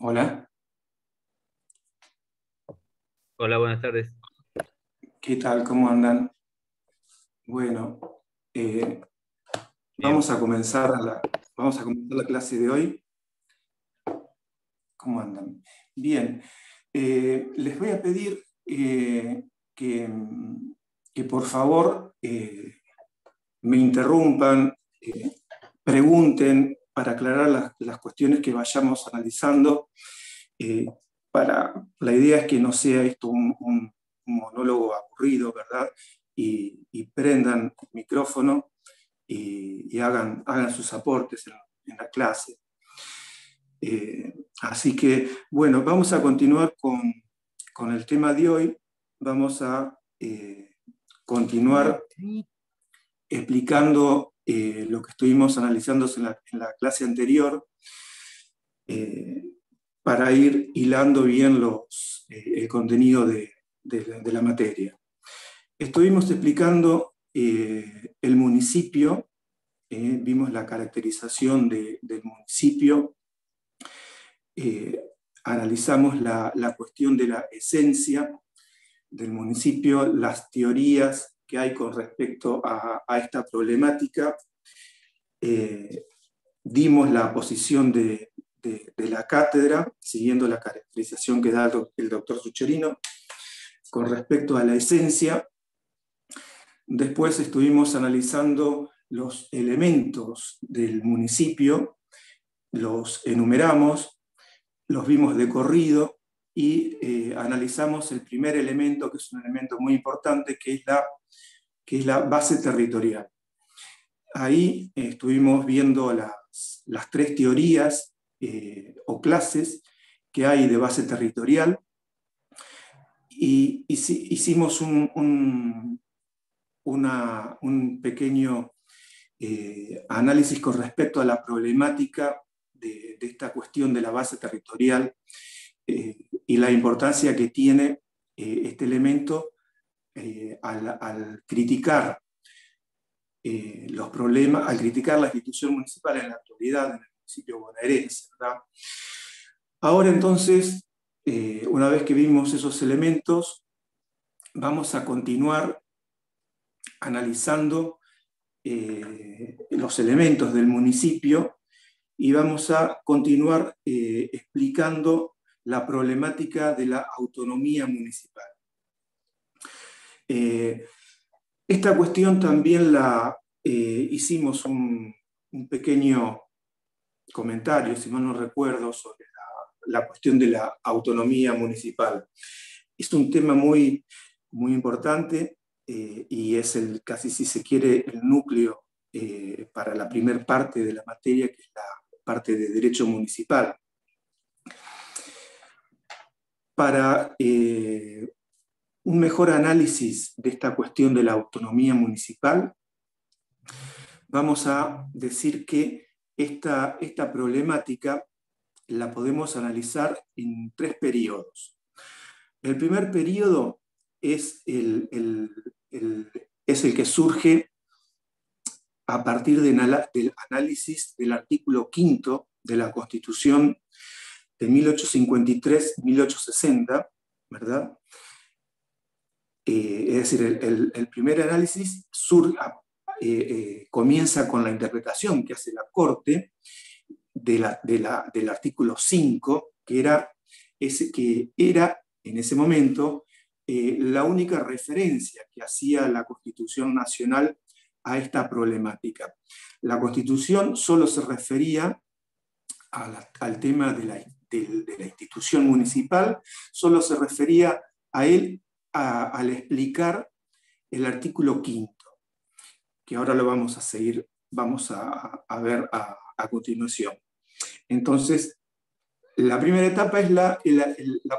Hola, Hola, buenas tardes. ¿qué tal? ¿Cómo andan? Bueno, eh, Bien. vamos a comenzar la clase de hoy. ¿Cómo andan? Bien, les voy a pedir que, que por favor me interrumpan, pregunten para aclarar las cuestiones que vayamos analizando. eh, la idea es que no sea esto un monólogo aburrido, ¿verdad? Y prendan el micrófono y hagan sus aportes en la clase. Así que, bueno, vamos a continuar con el tema de hoy. Vamos a continuar explicando lo que estuvimos analizando en la clase anterior, eh, para ir hilando bien el contenido de la materia. Estuvimos explicando el municipio, vimos la caracterización del municipio, eh, analizamos la cuestión de la esencia del municipio, las teorías que hay con respecto a esta problemática, eh, dimos la posición de la cátedra, siguiendo la caracterización que da el doctor Sucherino, con respecto a la esencia. Después estuvimos analizando los elementos del municipio, los enumeramos, los vimos de corrido y analizamos el primer elemento, que es un elemento muy importante, que es la base territorial. Ahí estuvimos viendo las tres teorías o clases que hay de base territorial y hicimos un pequeño análisis con respecto a la problemática de esta cuestión de la base territorial y la importancia que tiene este elemento al criticar los problemas, al criticar la institución municipal en la actualidad en el municipio bonaerense, ¿verdad? Ahora entonces, una vez que vimos esos elementos, vamos a continuar analizando los elementos del municipio y vamos a continuar explicando la problemática de la autonomía municipal. Esta cuestión también hicimos un pequeño comentario, si mal no recuerdo, sobre la cuestión de la autonomía municipal. Es un tema muy, muy importante y es casi si se quiere el núcleo para la primera parte de la materia, que es la parte de derecho municipal. Para un mejor análisis de esta cuestión de la autonomía municipal, vamos a decir que esta problemática la podemos analizar en tres periodos. El primer periodo es es el que surge a partir del análisis del artículo 5 de la Constitución de 1853-1860, ¿verdad? Es decir, el primer análisis comienza con la interpretación que hace la Corte del artículo 5, que era en ese momento la única referencia que hacía la Constitución Nacional a esta problemática. La Constitución solo se refería al tema de la institución municipal, solo se refería a él al explicar el artículo 5, que ahora lo vamos a seguir, vamos a ver a continuación. Entonces, la primera etapa es la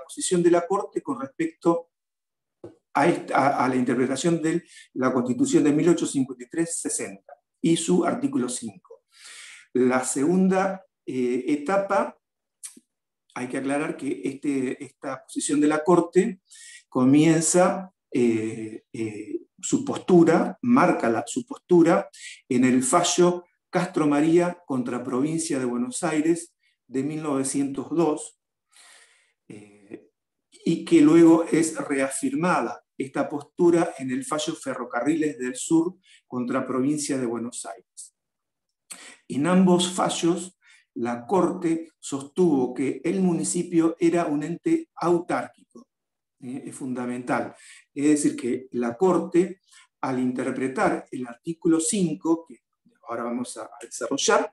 posición de la Corte con respecto a la interpretación de la Constitución de 1853-60 y su artículo 5. La segunda etapa, hay que aclarar que esta posición de la Corte comienza su postura, marca su postura en el fallo Castro María contra Provincia de Buenos Aires de 1902, y que luego es reafirmada esta postura en el fallo Ferrocarriles del Sur contra Provincia de Buenos Aires. En ambos fallos, la Corte sostuvo que el municipio era un ente autárquico. Es fundamental. Es decir, que la Corte, al interpretar el artículo 5, que ahora vamos a desarrollar,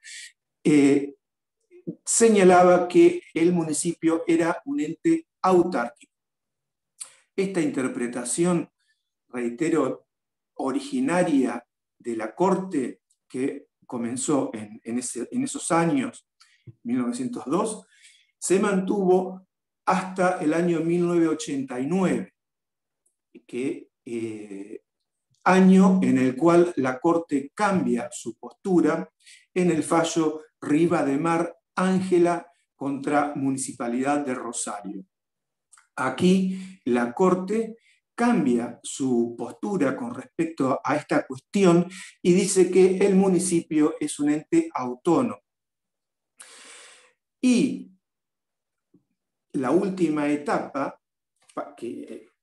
señalaba que el municipio era un ente autárquico. Esta interpretación, reitero, originaria de la Corte, que comenzó en esos años, 1902, se mantuvo hasta el año 1989, año en el cual la Corte cambia su postura en el fallo Rivademar Ángela contra Municipalidad de Rosario. Aquí la Corte cambia su postura con respecto a esta cuestión y dice que el municipio es un ente autónomo. Y la última etapa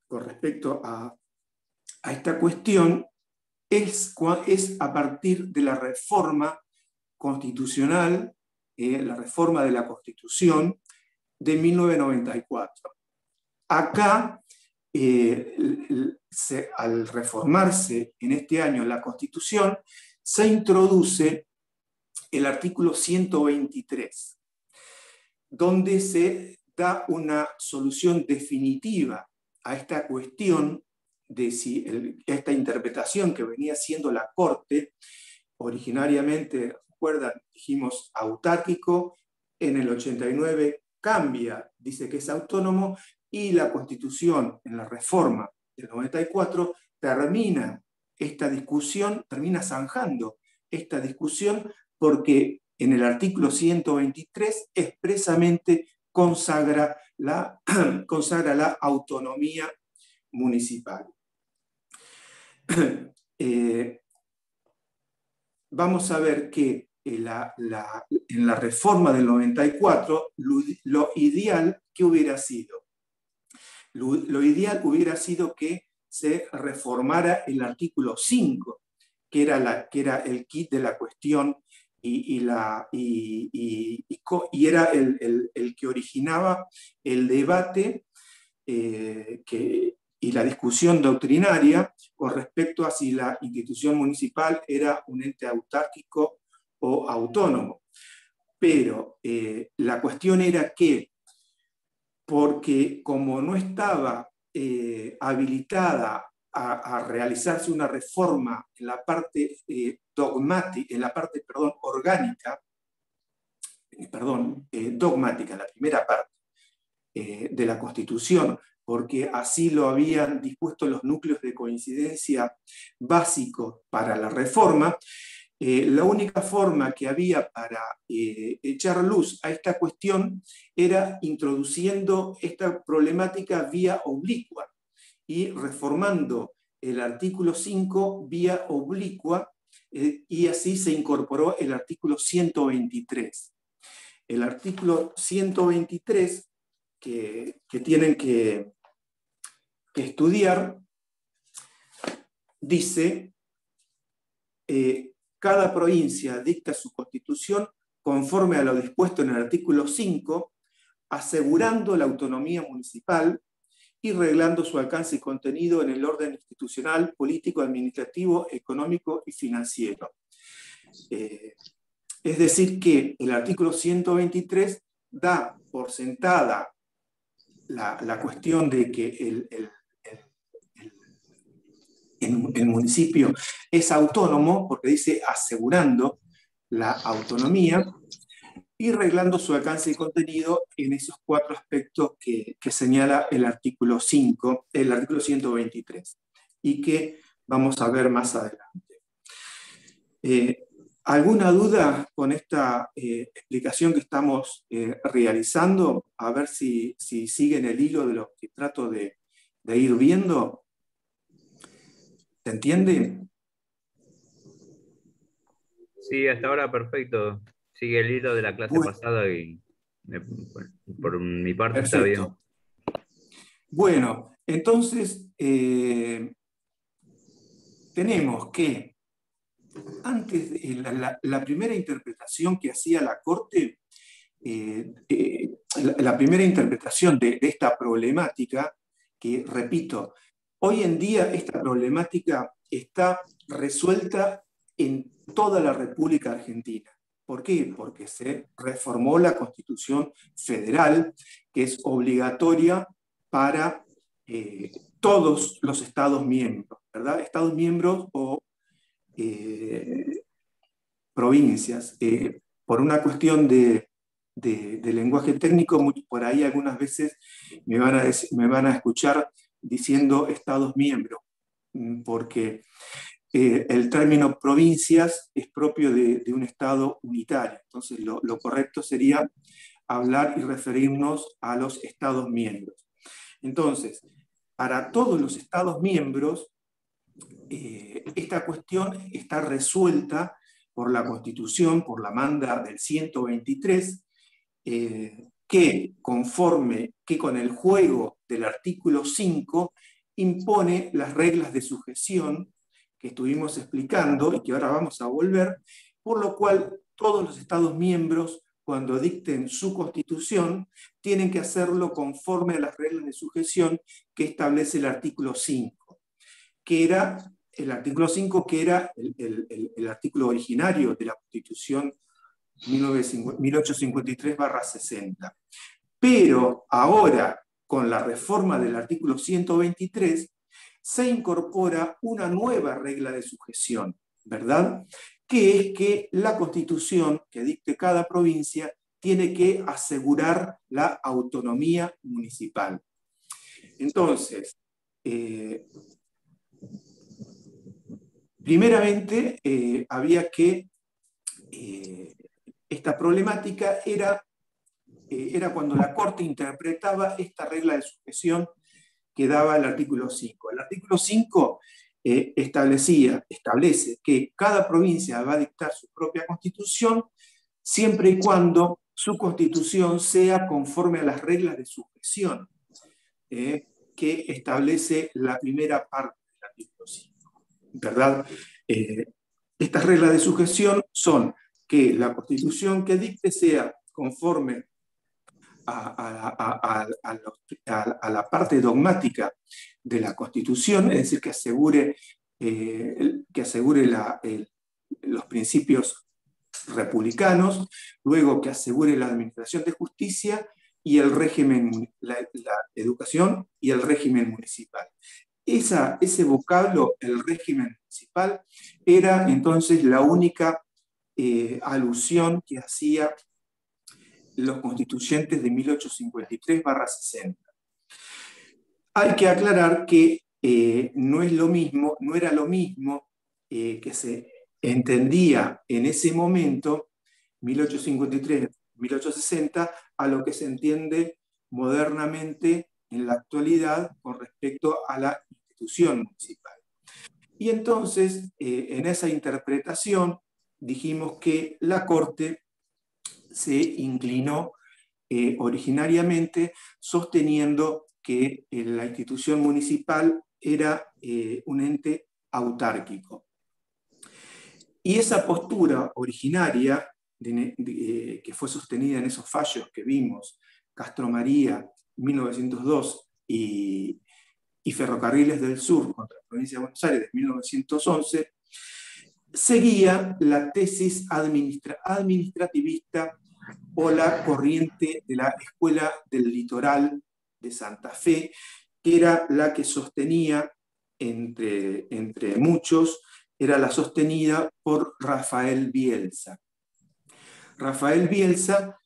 con respecto a esta cuestión es a partir de la reforma constitucional, la reforma de la Constitución de 1994. Acá, al reformarse en este año la Constitución, se introduce el artículo 123, donde se da una solución definitiva a esta cuestión de si esta interpretación que venía haciendo la Corte, originariamente, recuerdan, dijimos autárquico, en el 89 cambia, dice que es autónomo, y la Constitución, en la reforma del 94, termina esta discusión, termina zanjando esta discusión, porque en el artículo 123 expresamente consagra la autonomía municipal. Vamos a ver que en la reforma del 94, lo ideal, ¿qué hubiera sido? Lo ideal hubiera sido que se reformara el artículo 5, que era el quid de la cuestión y era el que originaba el debate y la discusión doctrinaria con respecto a si la institución municipal era un ente autárquico o autónomo. Pero la cuestión era que, porque como no estaba habilitada a realizarse una reforma en la parte orgánica, dogmática, la primera parte de la Constitución, porque así lo habían dispuesto los núcleos de coincidencia básicos para la reforma, la única forma que había para echar luz a esta cuestión era introduciendo esta problemática vía oblicua y reformando el artículo 5 vía oblicua, y así se incorporó el artículo 123. El artículo 123 que tienen que estudiar dice: cada provincia dicta su constitución conforme a lo dispuesto en el artículo 5, asegurando la autonomía municipal y reglando su alcance y contenido en el orden institucional, político, administrativo, económico y financiero. Es decir, que el artículo 123 da por sentada la cuestión de que el municipio es autónomo, porque dice asegurando la autonomía y reglando su alcance y contenido en esos 4 aspectos que señala el artículo 5, el artículo 123, y que vamos a ver más adelante. ¿Alguna duda con esta explicación que estamos realizando? A ver si siguen el hilo de lo que trato de ir viendo. ¿Se entiende? Sí, hasta ahora perfecto. Sigue el hilo de la clase pasada y por mi parte está bien. Perfecto. Bueno, entonces tenemos que antes de la primera interpretación que hacía la Corte, la primera interpretación de esta problemática, que repito, hoy en día esta problemática está resuelta en toda la República Argentina. ¿Por qué? Porque se reformó la Constitución Federal, que es obligatoria para todos los Estados miembros, ¿verdad? Estados miembros o provincias. Por una cuestión de lenguaje técnico, por ahí algunas veces me van a escuchar diciendo Estados miembros, porque el término provincias es propio de un Estado unitario. Entonces, lo correcto sería hablar y referirnos a los Estados miembros. Entonces, para todos los Estados miembros, esta cuestión está resuelta por la Constitución, por la manda del 123, que conforme que con el juego del artículo 5 impone las reglas de sujeción que estuvimos explicando y que ahora vamos a volver, por lo cual todos los Estados miembros, cuando dicten su Constitución, tienen que hacerlo conforme a las reglas de sujeción que establece el artículo 5, que era el artículo 5, que era el artículo originario de la Constitución 1853-60. Pero ahora, con la reforma del artículo 123, se incorpora una nueva regla de sujeción, ¿verdad? Que es que la Constitución que dicte cada provincia tiene que asegurar la autonomía municipal. Entonces, primeramente, había que... esta problemática era cuando la Corte interpretaba esta regla de sujeción que daba el artículo 5. El artículo 5 establece que cada provincia va a dictar su propia constitución siempre y cuando su constitución sea conforme a las reglas de sujeción que establece la primera parte del artículo 5. ¿Verdad? Estas reglas de sujeción son que la constitución que dicte sea conforme a la parte dogmática de la Constitución, es decir, que asegure los principios republicanos, luego que asegure la administración de justicia y el régimen, la educación y el régimen municipal. Ese vocablo, el régimen municipal, era entonces la única alusión que hacía los constituyentes de 1853-60. Hay que aclarar que no era lo mismo que se entendía en ese momento, 1853-1860, a lo que se entiende modernamente en la actualidad con respecto a la institución municipal. Y entonces, en esa interpretación, dijimos que la Corte se inclinó originariamente sosteniendo que la institución municipal era un ente autárquico. Y esa postura originaria que fue sostenida en esos fallos que vimos, Castro María, 1902, y Ferrocarriles del Sur contra la provincia de Buenos Aires de 1911, seguía la tesis administrativista o la corriente de la Escuela del Litoral de Santa Fe, que era la que sostenía, entre muchos, era la sostenida por Rafael Bielsa. Rafael Bielsa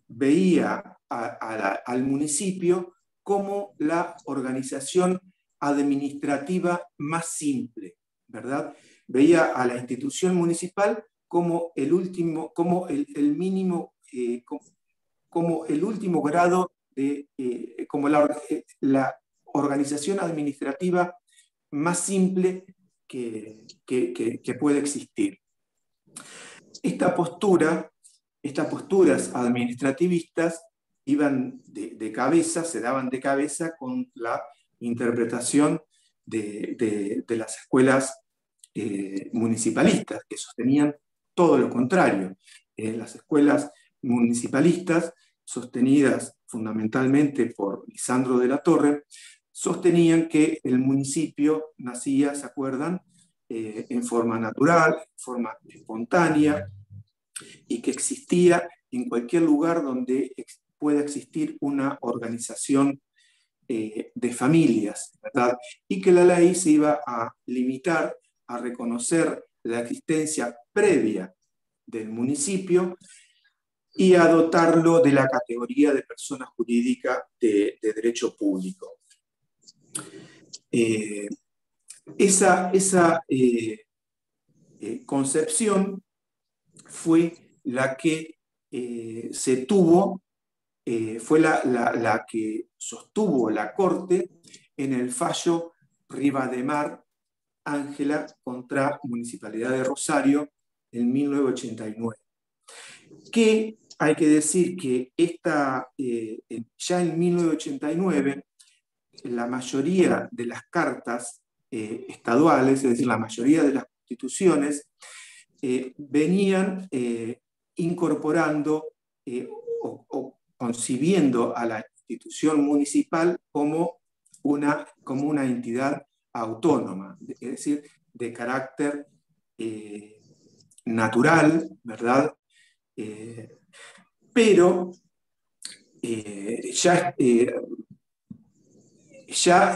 veía al municipio como la organización administrativa más simple, ¿verdad? Veía a la institución municipal como el último, como el mínimo, como el último grado de, como la organización administrativa más simple que puede existir. Estas posturas administrativistas iban de cabeza, se daban de cabeza con la interpretación de las escuelas municipalistas, que sostenían todo lo contrario. Las escuelas municipalistas, sostenidas fundamentalmente por Lisandro de la Torre, sostenían que el municipio nacía, ¿se acuerdan?, en forma natural, en forma espontánea, y que existía en cualquier lugar donde pueda existir una organización de familias, ¿verdad? Y que la ley se iba a limitar a reconocer la existencia previa del municipio y a dotarlo de la categoría de persona jurídica de derecho público. Esa concepción fue la que se tuvo, fue la que sostuvo la Corte en el fallo Rivademar Ángela contra Municipalidad de Rosario en 1989. Que hay que decir que ya en 1989 la mayoría de las cartas estaduales, es decir, la mayoría de las constituciones, venían incorporando o concibiendo a la institución municipal como una entidad autónoma, es decir, de carácter natural, ¿verdad? Pero ya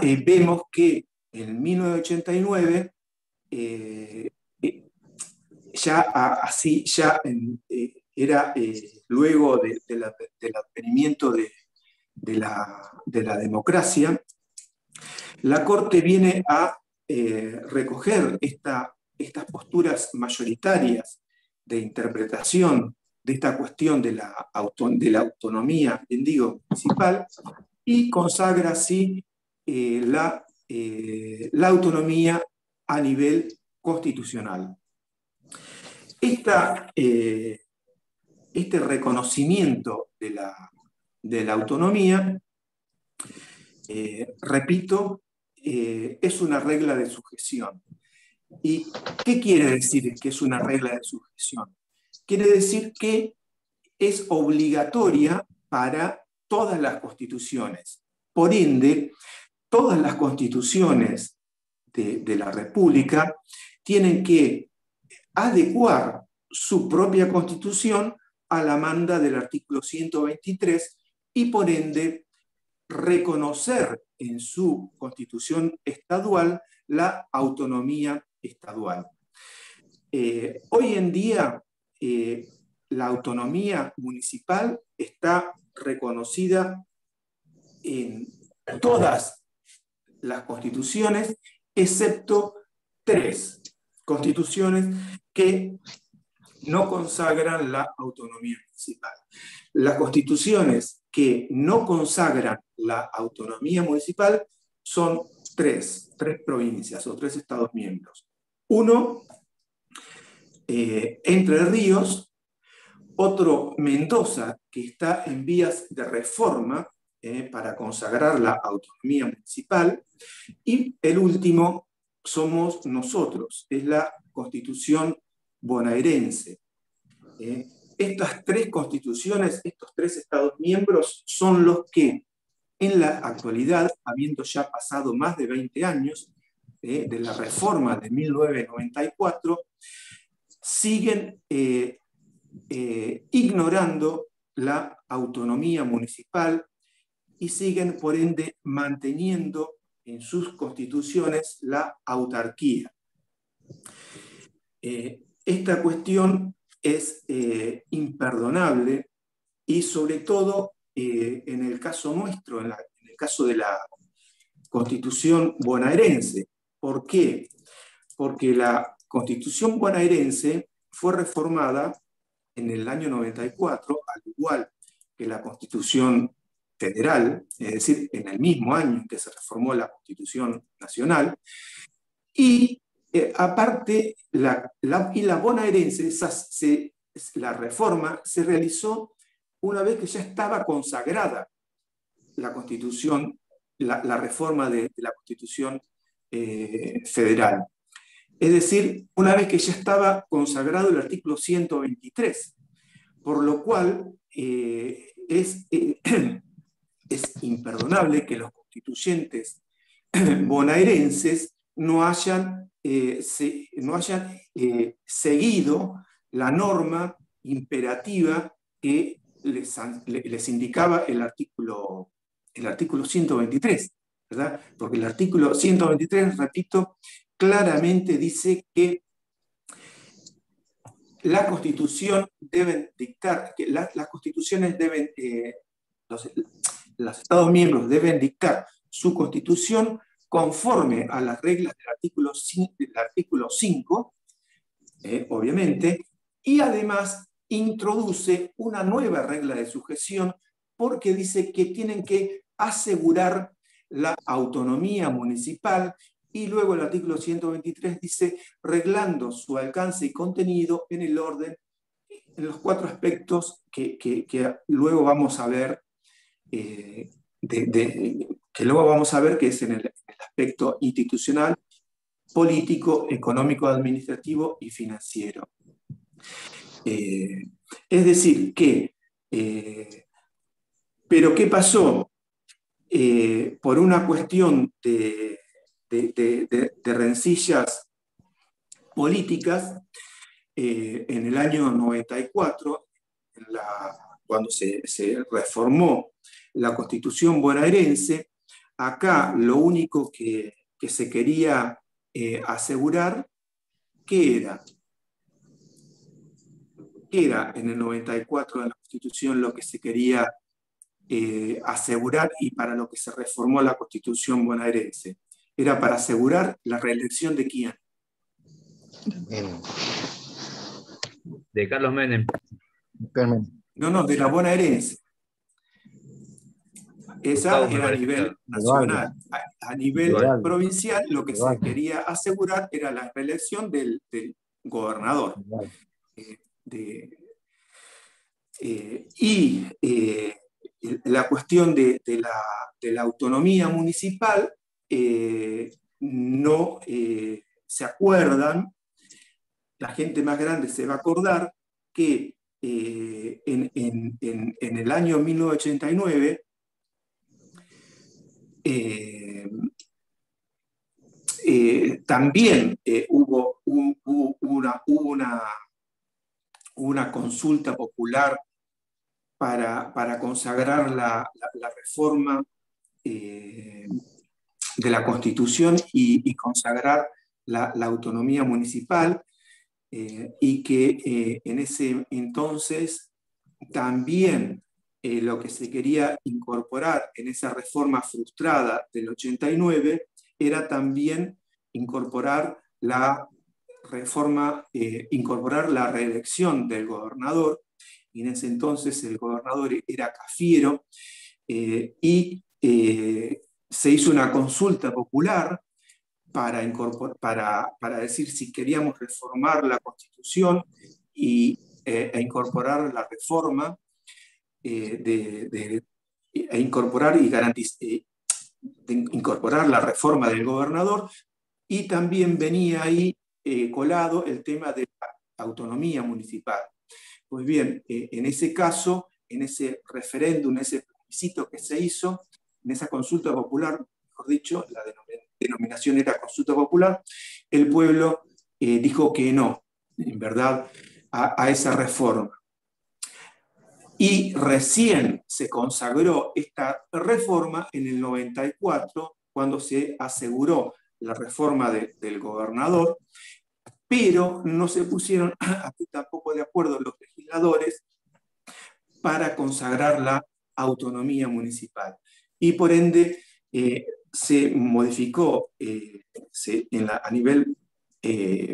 vemos que en 1989 era luego del advenimiento de la democracia, la Corte viene a recoger estas posturas mayoritarias de interpretación de esta cuestión de la autonomía, bien digo, municipal, y consagra así la autonomía a nivel constitucional. Este reconocimiento de la autonomía, repito, es una regla de sujeción. ¿Y qué quiere decir que es una regla de sujeción? Quiere decir que es obligatoria para todas las constituciones. Por ende, todas las constituciones de la República tienen que adecuar su propia constitución a la manda del artículo 123 y por ende reconocer en su constitución estadual la autonomía estadual. Hoy en día la autonomía municipal está reconocida en todas las constituciones, excepto 3 constituciones que no consagran la autonomía municipal. Las constituciones que no consagran la autonomía municipal son 3 provincias o 3 estados miembros. Uno, Entre Ríos; otro, Mendoza, que está en vías de reforma para consagrar la autonomía municipal; y el último somos nosotros, es la Constitución bonaerense. Estas 3 constituciones, estos 3 estados miembros, son los que en la actualidad, habiendo ya pasado más de 20 años de la reforma de 1994, siguen ignorando la autonomía municipal y siguen, por ende, manteniendo en sus constituciones la autarquía. Esta cuestión es imperdonable y sobre todo en el caso nuestro, en el caso de la Constitución bonaerense. ¿Por qué? Porque la Constitución bonaerense fue reformada en el año 94, al igual que la Constitución federal, es decir, en el mismo año en que se reformó la Constitución nacional, y aparte, la bonaerense, la reforma se realizó una vez que ya estaba consagrada la Constitución, la reforma de la Constitución federal. Es decir, una vez que ya estaba consagrado el artículo 123, por lo cual es imperdonable que los constituyentes bonaerenses no hayan seguido la norma imperativa que les indicaba el artículo 123, ¿verdad? Porque el artículo 123, repito, claramente dice que la Constitución deben dictar, que las constituciones deben, los Estados miembros deben dictar su Constitución conforme a las reglas del artículo 5, obviamente, y además introduce una nueva regla de sujeción porque dice que tienen que asegurar la autonomía municipal, y luego el artículo 123 dice, reglando su alcance y contenido en el orden, en los 4 aspectos que luego vamos a ver, que es en el aspecto institucional, político, económico, administrativo y financiero. Es decir, que, pero ¿qué pasó? Por una cuestión de rencillas políticas, en el año 94, cuando se reformó la Constitución bonaerense, acá lo único que se quería asegurar, ¿qué era? ¿Qué era en el 94 de la Constitución lo que se quería asegurar y para lo que se reformó la Constitución bonaerense? Era para asegurar la reelección de ¿quién? De Carlos Menem. No, de la bonaerense. Esa era a nivel nacional. A nivel provincial, lo que se quería asegurar era la reelección del gobernador. Y la cuestión de la autonomía municipal, no se acuerdan, la gente más grande se va a acordar que en el año 1989 también hubo una consulta popular para consagrar la reforma de la Constitución y consagrar la autonomía municipal, y que en ese entonces también lo que se quería incorporar en esa reforma frustrada del 89 era también incorporar la reelección del gobernador, y en ese entonces el gobernador era Cafiero, y se hizo una consulta popular para decir si queríamos reformar la Constitución e incorporar la reforma, incorporar la reforma del gobernador, y también venía ahí colado el tema de la autonomía municipal. Pues bien, en ese caso, en ese referéndum, en ese plebiscito que se hizo, en esa consulta popular, mejor dicho, la denominación era consulta popular, el pueblo dijo que no, en verdad, a esa reforma. Y recién se consagró esta reforma en el 94, cuando se aseguró la reforma del gobernador, pero no se pusieron aquí tampoco de acuerdo los legisladores para consagrar la autonomía municipal. Y por ende se modificó a nivel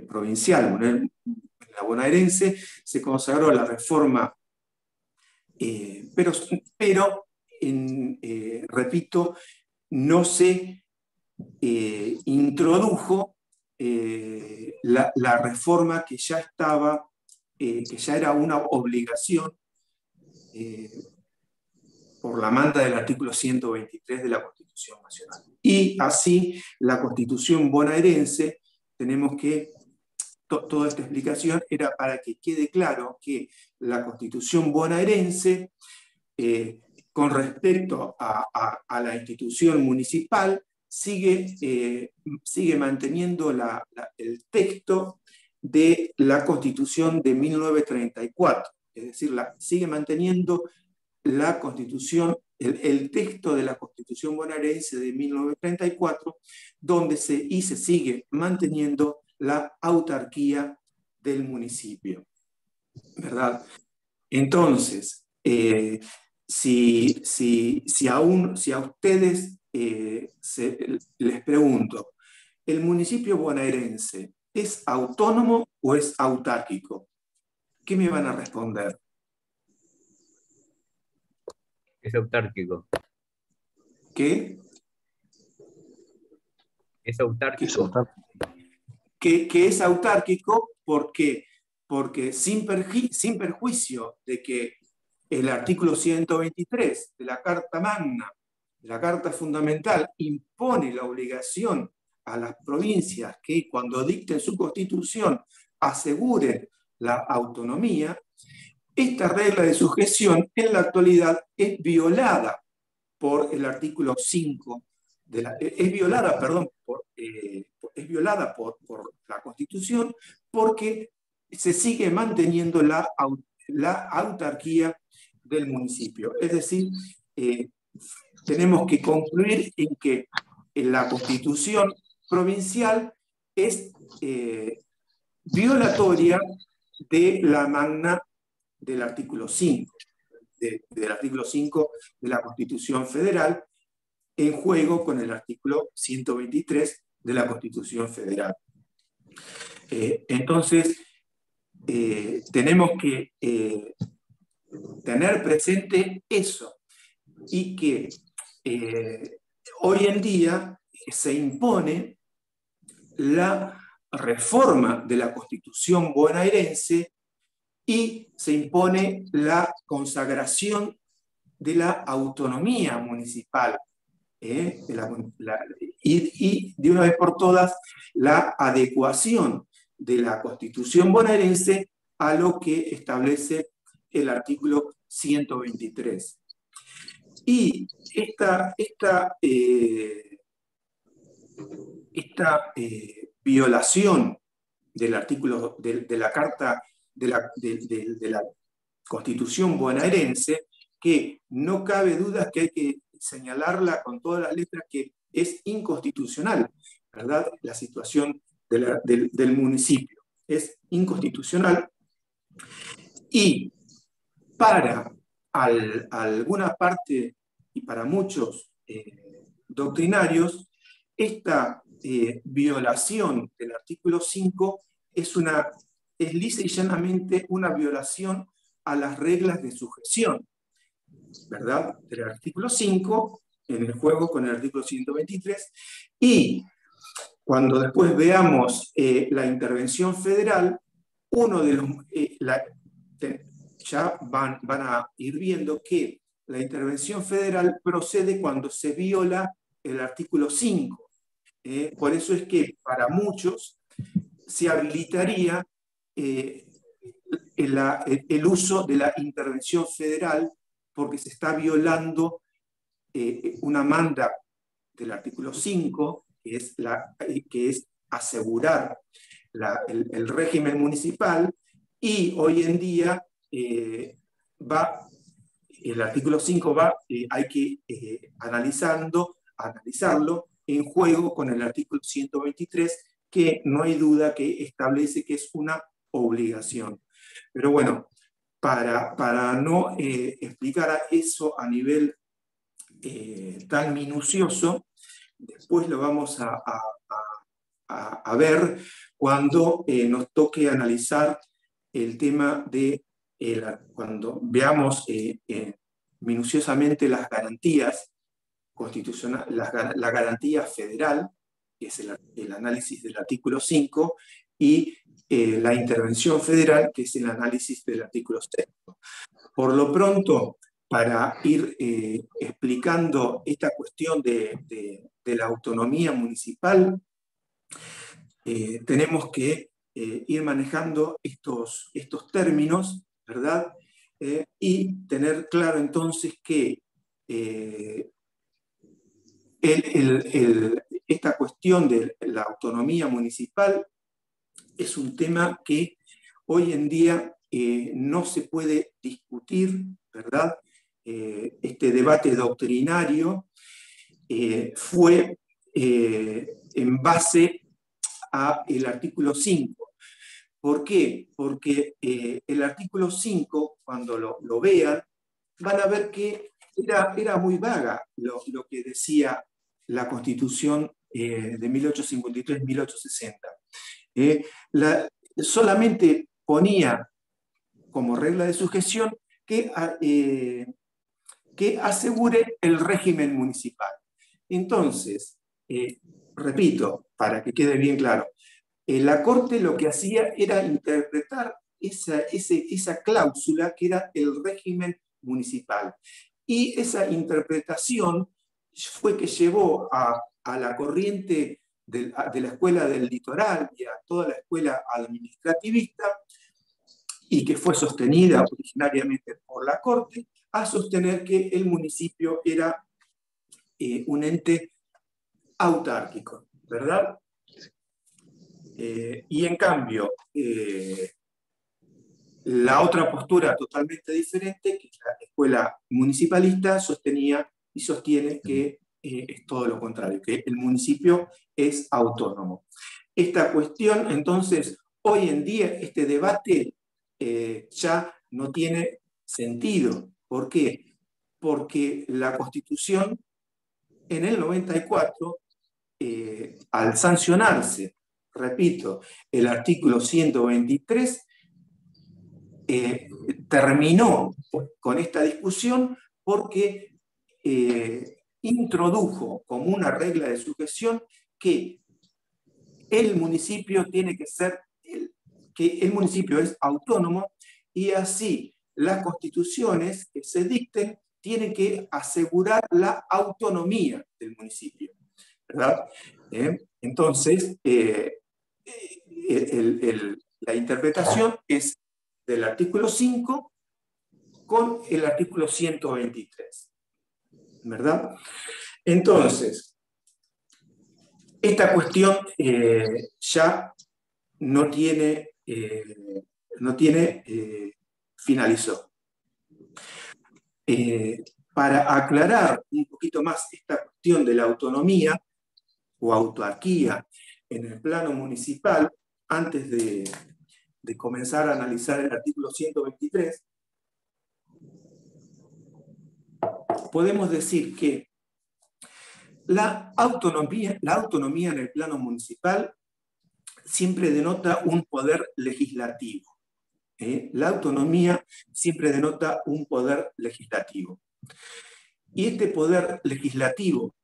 provincial, en la bonaerense, se consagró la reforma, pero repito, no se introdujo la reforma que ya estaba, que ya era una obligación por la manda del artículo 123 de la Constitución Nacional. Y así, la Constitución bonaerense, tenemos que, toda esta explicación era para que quede claro que la Constitución bonaerense, con respecto a la institución municipal, sigue manteniendo el texto de la Constitución de 1934, es decir, sigue manteniendo la Constitución, el texto de la Constitución bonaerense de 1934, donde se sigue manteniendo la autarquía del municipio, ¿verdad? Entonces, si a ustedes les pregunto, ¿el municipio bonaerense es autónomo o es autárquico? ¿Qué me van a responder? Es autárquico. ¿Qué? Es autárquico. Que es autárquico porque sin perjuicio de que el artículo 123 de la Carta Magna, de la Carta Fundamental, impone la obligación a las provincias que cuando dicten su constitución aseguren la autonomía, esta regla de sujeción en la actualidad es violada por el artículo 5 es violada por la Constitución, porque se sigue manteniendo la autarquía del municipio. Es decir, tenemos que concluir en que la Constitución provincial es violatoria de la magna del artículo 5, del artículo 5 de la Constitución Federal, en juego con el artículo 123 de la Constitución Federal. Entonces, tenemos que tener presente eso, y que hoy en día se impone la reforma de la Constitución bonaerense y se impone la consagración de la autonomía municipal, y de una vez por todas la adecuación de la Constitución bonaerense a lo que establece el artículo 123. Y esta violación del artículo de la Carta de la Constitución bonaerense, que no cabe duda que hay que señalarla con todas las letras, que es inconstitucional, ¿verdad? La situación del municipio es inconstitucional, y para alguna parte y para muchos doctrinarios, esta violación del artículo 5 es lisa y llanamente una violación a las reglas de sujeción, ¿verdad? Del artículo 5, en el juego con el artículo 123, y cuando después veamos la intervención federal, ya van a ir viendo que la intervención federal procede cuando se viola el artículo 5. Por eso es que para muchos se habilitaría el uso de la intervención federal, porque se está violando una manda del artículo 5, que es asegurar el régimen municipal, y hoy en día el artículo 5 hay que analizarlo en juego con el artículo 123, que no hay duda que establece que es una obligación. Pero bueno, para no explicar eso a nivel tan minucioso, después lo vamos a ver cuando nos toque analizar el tema de cuando veamos minuciosamente las garantías constitucionales, la garantía federal, que es el análisis del artículo 5, y la intervención federal, que es el análisis del artículo 6. Por lo pronto, para ir explicando esta cuestión de la autonomía municipal, tenemos que ir manejando estos términos, ¿verdad? Y tener claro entonces que esta cuestión de la autonomía municipal es un tema que hoy en día no se puede discutir, ¿verdad? Este debate doctrinario fue en base al artículo 5. ¿Por qué? Porque el artículo 5, cuando lo vean, van a ver que era muy vaga lo que decía la Constitución de 1853-1860. Solamente ponía como regla de sujeción que asegure el régimen municipal. Entonces, repito, para que quede bien claro, la Corte lo que hacía era interpretar esa cláusula que era el régimen municipal. Y esa interpretación fue que llevó a la corriente de la escuela del litoral y a toda la escuela administrativista, y que fue sostenida originariamente por la Corte, a sostener que el municipio era un ente autárquico, ¿verdad? Y en cambio, la otra postura totalmente diferente, que es la escuela municipalista, sostenía y sostiene que es todo lo contrario, que el municipio es autónomo. Esta cuestión, entonces, hoy en día, este debate ya no tiene sentido. ¿Por qué? Porque la Constitución, en el 94, al sancionarse, repito, el artículo 123, terminó con esta discusión porque introdujo como una regla de sujeción que el municipio tiene que ser, que el municipio es autónomo, y así las constituciones que se dicten tienen que asegurar la autonomía del municipio, ¿verdad? Entonces, la interpretación es del artículo 5 con el artículo 123, ¿verdad? Entonces, esta cuestión ya no tiene, finalizó. Para aclarar un poquito más esta cuestión de la autonomía o autarquía en el plano municipal, antes de comenzar a analizar el artículo 123, podemos decir que la autonomía en el plano municipal siempre denota un poder legislativo. La autonomía siempre denota un poder legislativo. Y este poder legislativo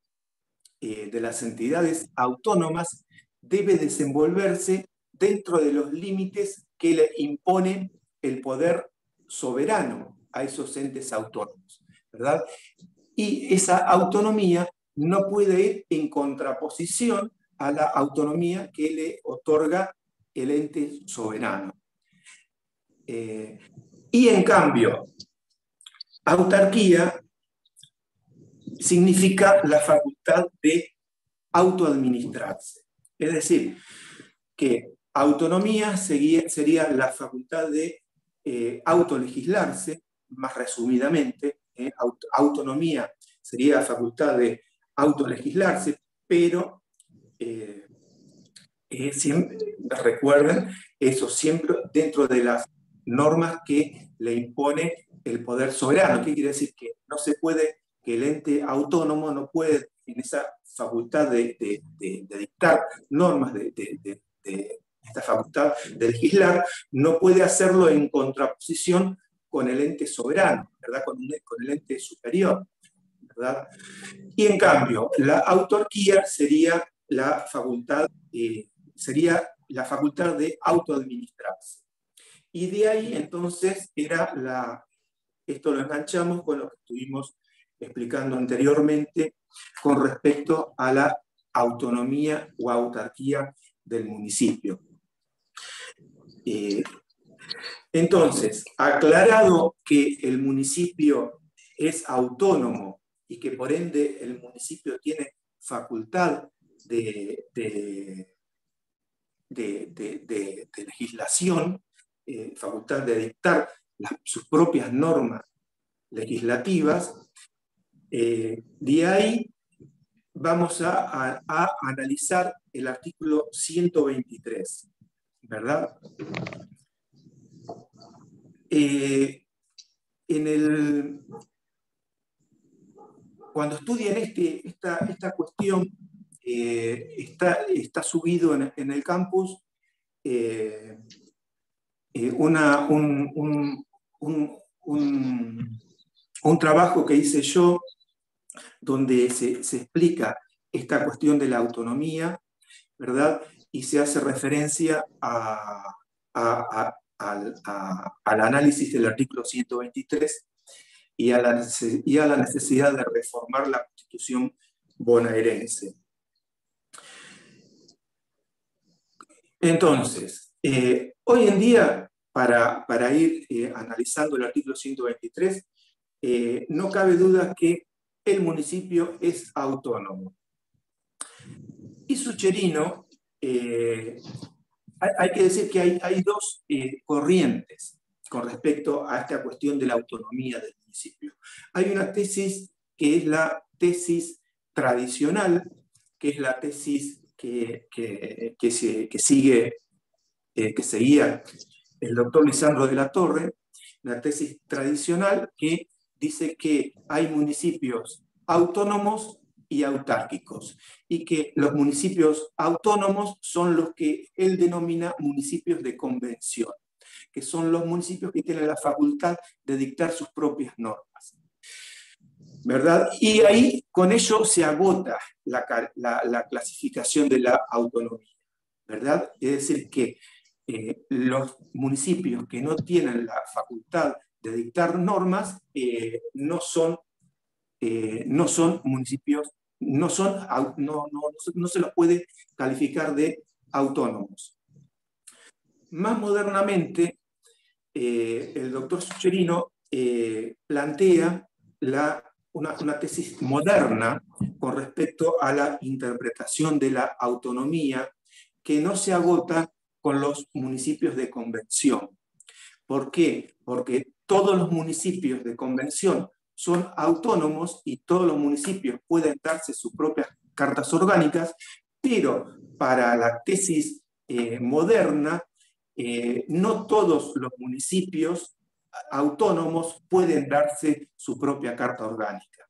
de las entidades autónomas debe desenvolverse dentro de los límites que le impone el poder soberano a esos entes autónomos, ¿verdad? Y esa autonomía no puede ir en contraposición a la autonomía que le otorga el ente soberano. Y en cambio, autarquía significa la facultad de autoadministrarse. Es decir, que autonomía sería la facultad de autolegislarse, más resumidamente. Autonomía sería la facultad de autolegislarse, pero siempre, recuerden, eso siempre dentro de las normas que le impone el poder soberano. ¿Qué quiere decir? Que no se puede, que el ente autónomo no puede, en esa facultad de dictar normas, de esta facultad de legislar, no puede hacerlo en contraposición con el ente soberano, ¿verdad? Con el ente superior, ¿verdad? Y en cambio, la autarquía sería la facultad de autoadministrarse. Y de ahí entonces era esto lo enganchamos con lo que estuvimos explicando anteriormente con respecto a la autonomía o autarquía del municipio. Entonces, aclarado que el municipio es autónomo y que por ende el municipio tiene facultad de legislación, facultad de dictar sus propias normas legislativas, de ahí vamos a analizar el artículo 123, ¿verdad? Cuando estudian esta cuestión, está subido en el campus un trabajo que hice yo donde se explica esta cuestión de la autonomía, ¿verdad? Y se hace referencia al análisis del artículo 123 y a la necesidad de reformar la Constitución bonaerense. Entonces, hoy en día, para ir analizando el artículo 123, no cabe duda que el municipio es autónomo. Y Sucherino, hay que decir que hay dos corrientes con respecto a esta cuestión de la autonomía del municipio. Hay una tesis que es la tesis tradicional, que es la tesis que seguía el doctor Lisandro de la Torre, la tesis tradicional que dice que hay municipios autónomos y autárquicos, y que los municipios autónomos son los que él denomina municipios de convención, que son los municipios que tienen la facultad de dictar sus propias normas, ¿verdad? Y ahí, con ello, se agota la clasificación de la autonomía, ¿verdad? Es decir, que los municipios que no tienen la facultad de dictar normas no son municipios, no se los puede calificar de autónomos. Más modernamente, el doctor Sucherino plantea una tesis moderna con respecto a la interpretación de la autonomía que no se agota con los municipios de convención. ¿Por qué? Porque todos los municipios de convención son autónomos y todos los municipios pueden darse sus propias cartas orgánicas, pero para la tesis moderna, no todos los municipios autónomos pueden darse su propia carta orgánica.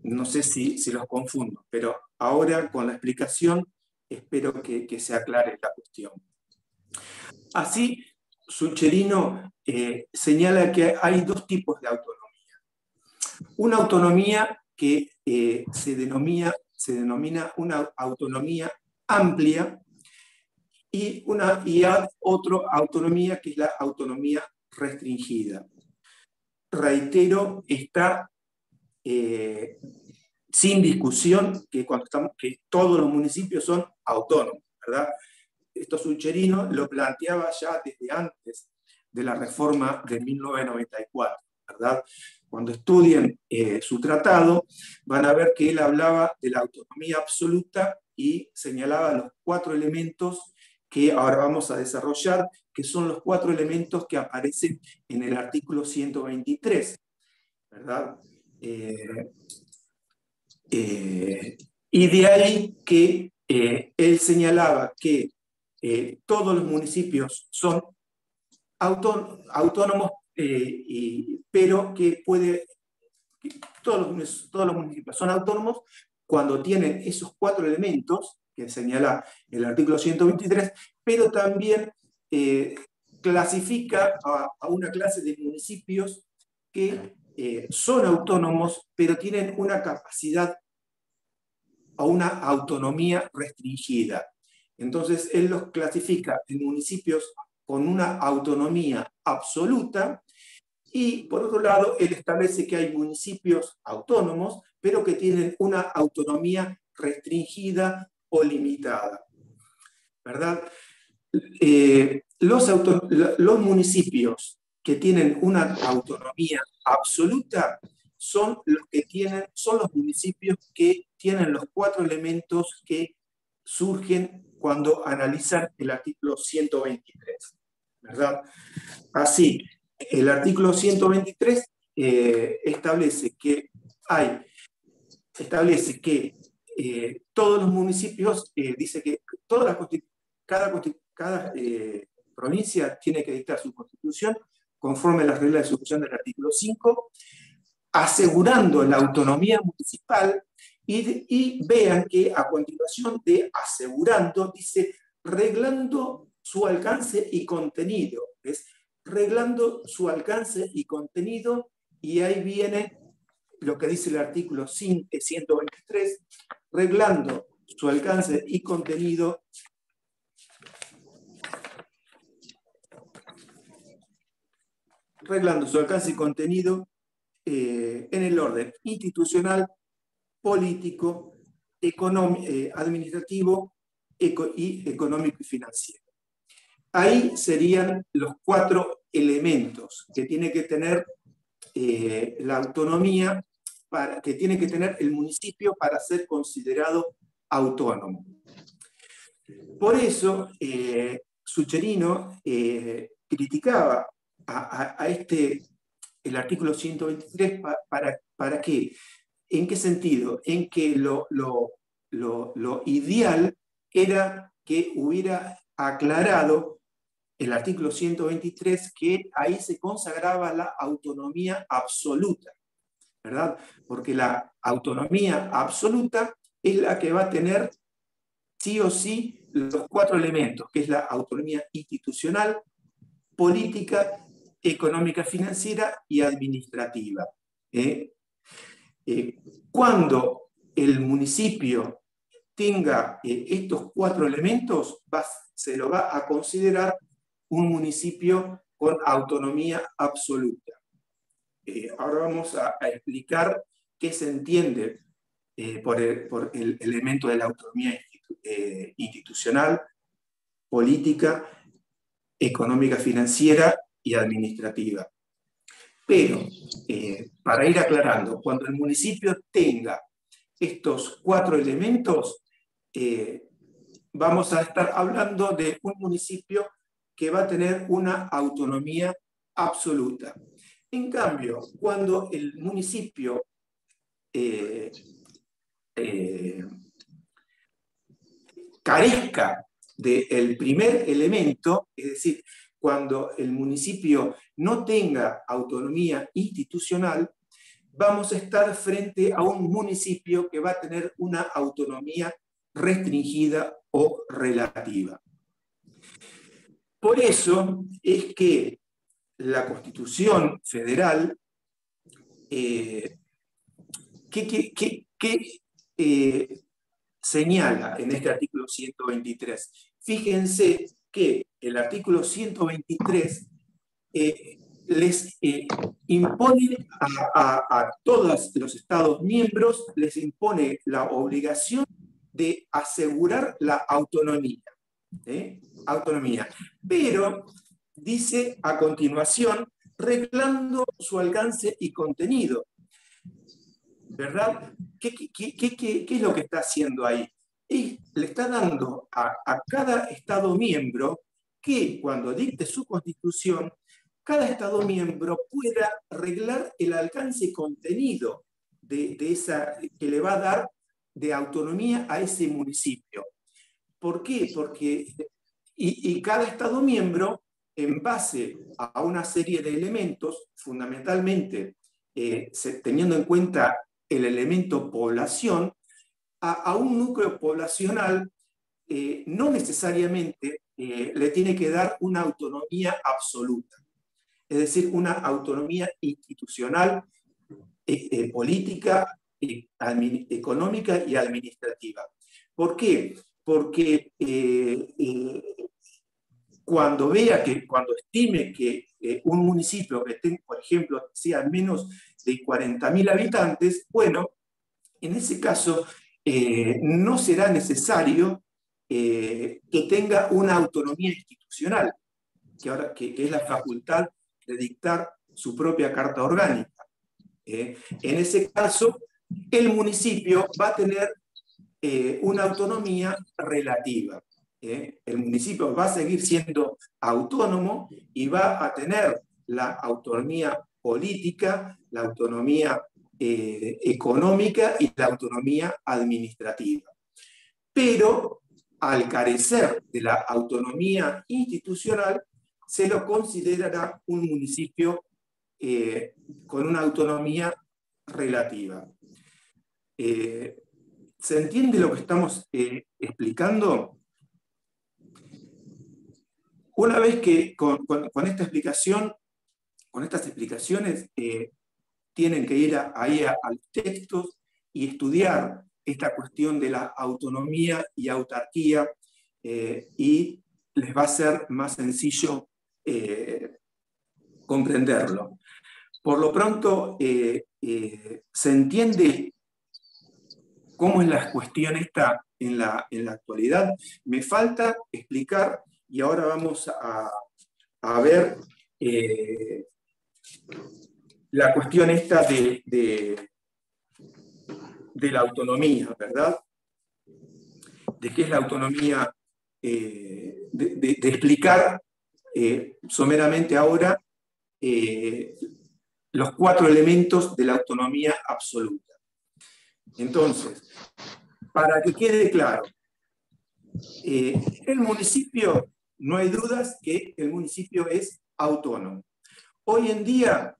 No sé si los confundo, pero ahora con la explicación espero que se aclare la cuestión. Así, Sucherino señala que hay dos tipos de autonomía. Una autonomía que se denomina una autonomía amplia y otra autonomía que es la autonomía restringida. Reitero, está sin discusión que todos los municipios son autónomos, ¿verdad? Esto Sucherino lo planteaba ya desde antes de la reforma de 1994, ¿verdad? Cuando estudien su tratado, van a ver que él hablaba de la autonomía absoluta y señalaba los 4 elementos que ahora vamos a desarrollar, que son los 4 elementos que aparecen en el artículo 123, ¿verdad? Y de ahí que él señalaba que todos los municipios son autónomos, pero que todos los municipios son autónomos cuando tienen esos 4 elementos que señala el artículo 123, pero también clasifica a una clase de municipios que son autónomos, pero tienen una capacidad o una autonomía restringida. Entonces, él los clasifica en municipios con una autonomía absoluta Y por otro lado, él establece que hay municipios autónomos, pero que tienen una autonomía restringida o limitada, ¿verdad? Los municipios que tienen una autonomía absoluta son los municipios que tienen los 4 elementos que surgen cuando analizan el artículo 123, ¿verdad? Así, el artículo 123 establece que todos los municipios, dice que cada provincia tiene que dictar su constitución conforme a las reglas de ejecución del artículo 5, asegurando la autonomía municipal, y vean que a continuación de asegurando, dice reglando su alcance y contenido. Es reglando su alcance y contenido, y ahí viene lo que dice el artículo 123, reglando su alcance y contenido en el orden institucional, político, administrativo y económico y financiero. Ahí serían los 4 elementos que tiene que tener la autonomía, que tiene que tener el municipio para ser considerado autónomo. Por eso, Sucherino criticaba el artículo 123, ¿para qué? ¿En qué sentido? En que lo ideal era que hubiera aclarado el artículo 123, que ahí se consagraba la autonomía absoluta, ¿verdad? Porque la autonomía absoluta es la que va a tener sí o sí los 4 elementos, que es la autonomía institucional, política, económica, financiera y administrativa. Cuando el municipio tenga estos 4 elementos, se lo va a considerar un municipio con autonomía absoluta. Ahora vamos a explicar qué se entiende por el elemento de la autonomía institucional, política, económica, financiera y administrativa. Pero, para ir aclarando, cuando el municipio tenga estos 4 elementos, vamos a estar hablando de un municipio que va a tener una autonomía absoluta. En cambio, cuando el municipio carezca del primer elemento, es decir, cuando el municipio no tenga autonomía institucional, vamos a estar frente a un municipio que va a tener una autonomía restringida o relativa. Por eso es que la Constitución Federal señala en este artículo 123. Fíjense que el artículo 123 les impone a todos los Estados miembros, les impone la obligación de asegurar la autonomía. Autonomía. Pero dice a continuación, reglando su alcance y contenido. ¿Verdad? ¿Qué es lo que está haciendo ahí? Le está dando a cada Estado miembro que cuando dicte su constitución, cada Estado miembro pueda reglar el alcance y contenido de esa que le va a dar de autonomía a ese municipio. ¿Por qué? Porque cada Estado miembro, en base a una serie de elementos, fundamentalmente teniendo en cuenta el elemento población, a un núcleo poblacional no necesariamente le tiene que dar una autonomía absoluta, es decir, una autonomía institucional, política, económica y administrativa. ¿Por qué? Porque cuando estime que un municipio que tenga, por ejemplo, sea menos de 40.000 habitantes, bueno, en ese caso no será necesario que tenga una autonomía institucional, que es la facultad de dictar su propia carta orgánica. En ese caso, el municipio va a tener una autonomía relativa. El municipio va a seguir siendo autónomo y va a tener la autonomía política, la autonomía económica y la autonomía administrativa. Pero al carecer de la autonomía institucional, se lo considerará un municipio con una autonomía relativa. ¿Se entiende lo que estamos explicando? Una vez que con esta explicación, con estas explicaciones, tienen que ir ahí a los textos y estudiar esta cuestión de la autonomía y autarquía, y les va a ser más sencillo comprenderlo. Por lo pronto, se entiende cómo es la cuestión esta en la actualidad. Me falta explicar, y ahora vamos a ver la cuestión esta de la autonomía, ¿verdad? De qué es la autonomía, de explicar someramente ahora los 4 elementos de la autonomía absoluta. Entonces, para que quede claro, el municipio, no hay dudas que el municipio es autónomo. Hoy en día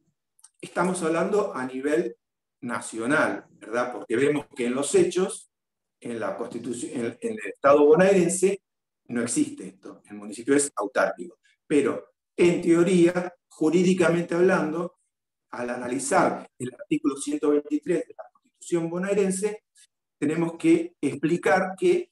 estamos hablando a nivel nacional, ¿verdad? Porque vemos que en los hechos, en la Constitución, en el Estado bonaerense, no existe esto. El municipio es autárquico. Pero en teoría, jurídicamente hablando, al analizar el artículo 123 de la Constitución bonaerense, tenemos que explicar que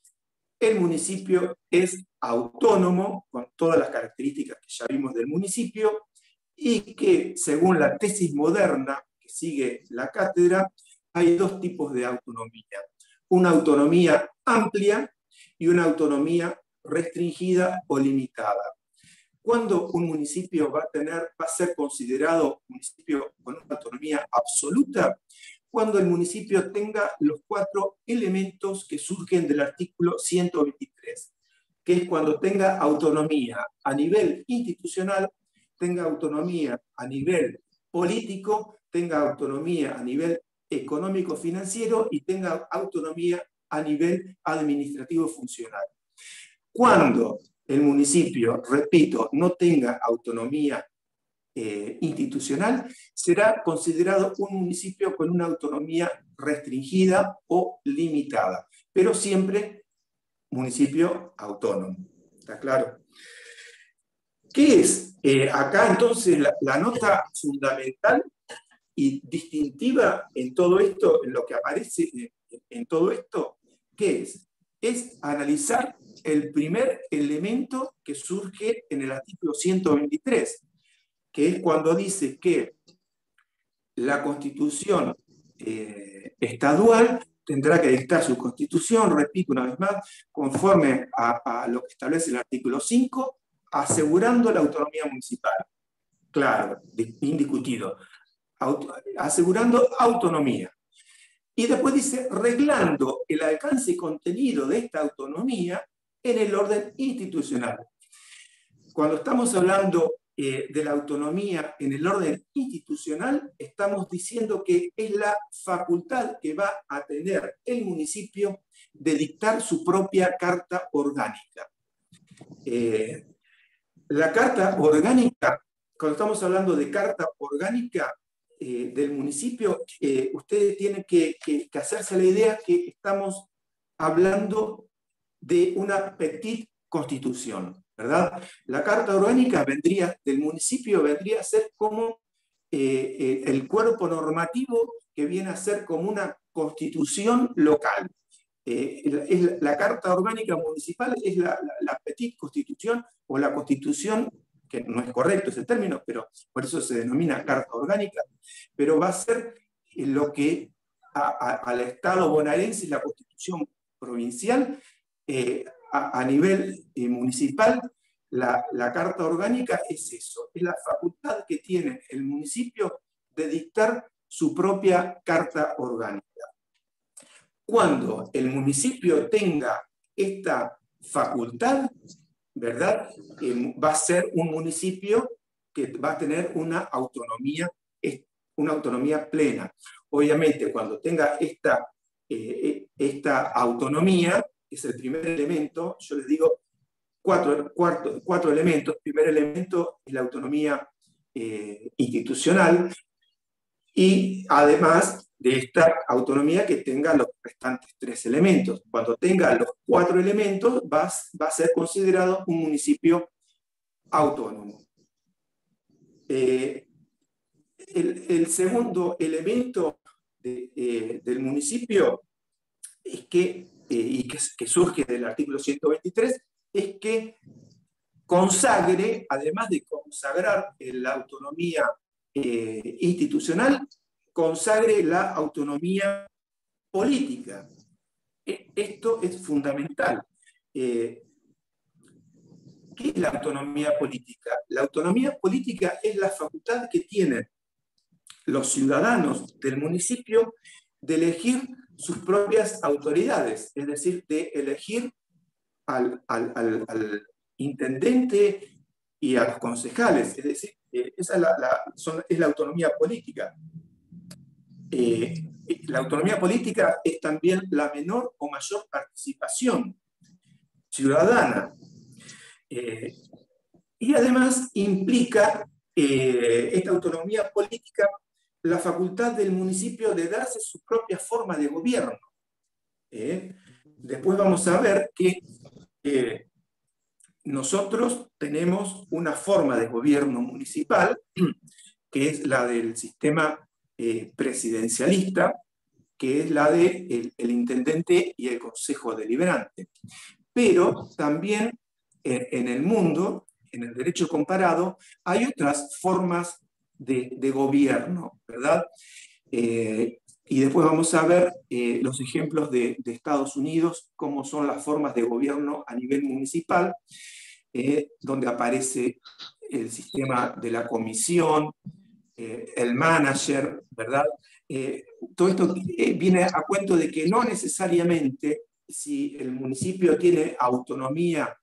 el municipio es autónomo, con todas las características que ya vimos del municipio, y que, según la tesis moderna que sigue la cátedra, hay 2 tipos de autonomía. Una autonomía amplia y una autonomía restringida o limitada. ¿Cuándo un municipio va a ser considerado municipio con una autonomía absoluta? Cuando el municipio tenga los 4 elementos que surgen del artículo 123, que es cuando tenga autonomía a nivel institucional, tenga autonomía a nivel político, tenga autonomía a nivel económico-financiero y tenga autonomía a nivel administrativo funcional. Cuando el municipio, repito, no tenga autonomía institucional, será considerado un municipio con una autonomía restringida o limitada, pero siempre municipio autónomo. ¿Está claro? ¿Qué es acá entonces la nota fundamental y distintiva en todo esto, en lo que aparece en todo esto? ¿Qué es? Es analizar el primer elemento que surge en el artículo 123, que es cuando dice que la Constitución estadual tendrá que dictar su Constitución, repito una vez más, conforme a lo que establece el artículo 5, asegurando la autonomía municipal. Claro, indiscutido. Asegurando autonomía. Y después dice, reglando el alcance y contenido de esta autonomía en el orden institucional. Cuando estamos hablando de la autonomía en el orden institucional, estamos diciendo que es la facultad que va a tener el municipio de dictar su propia carta orgánica. La carta orgánica, cuando estamos hablando de carta orgánica del municipio, ustedes tienen que hacerse la idea que estamos hablando de una petite constitución, ¿verdad? La carta orgánica del municipio vendría a ser como el cuerpo normativo que viene a ser como una constitución local. La carta orgánica municipal es la petite constitución o la constitución que no es correcto ese término, pero por eso se denomina carta orgánica, pero va a ser lo que al Estado bonaerense y la Constitución provincial, a nivel municipal, la carta orgánica es eso, es la facultad que tiene el municipio de dictar su propia carta orgánica. Cuando el municipio tenga esta facultad, ¿verdad? Va a ser un municipio que va a tener una autonomía plena. Obviamente, cuando tenga esta autonomía, es el primer elemento, yo les digo cuatro elementos. El primer elemento es la autonomía institucional, y además de esta autonomía que tenga los restantes 3 elementos. Cuando tenga los 4 elementos, va a ser considerado un municipio autónomo. El segundo elemento del municipio es que surge del artículo 123, es que consagre, además de consagrar la autonomía institucional, consagre la autonomía política. Esto es fundamental. ¿Qué es la autonomía política? La autonomía política es la facultad que tienen los ciudadanos del municipio de elegir sus propias autoridades, es decir, de elegir al intendente y a los concejales, es decir, esa es la autonomía política. La autonomía política es también la menor o mayor participación ciudadana. Y además implica esta autonomía política la facultad del municipio de darse su propia forma de gobierno. Después vamos a ver que nosotros tenemos una forma de gobierno municipal, que es la del sistema presidencialista, que es la del intendente y el consejo deliberante. Pero también en el mundo, en el derecho comparado, hay otras formas de gobierno, ¿verdad? Y después vamos a ver los ejemplos de Estados Unidos, cómo son las formas de gobierno a nivel municipal, donde aparece el sistema de la comisión, el manager, ¿verdad? Todo esto viene a cuento de que no necesariamente si el municipio tiene autonomía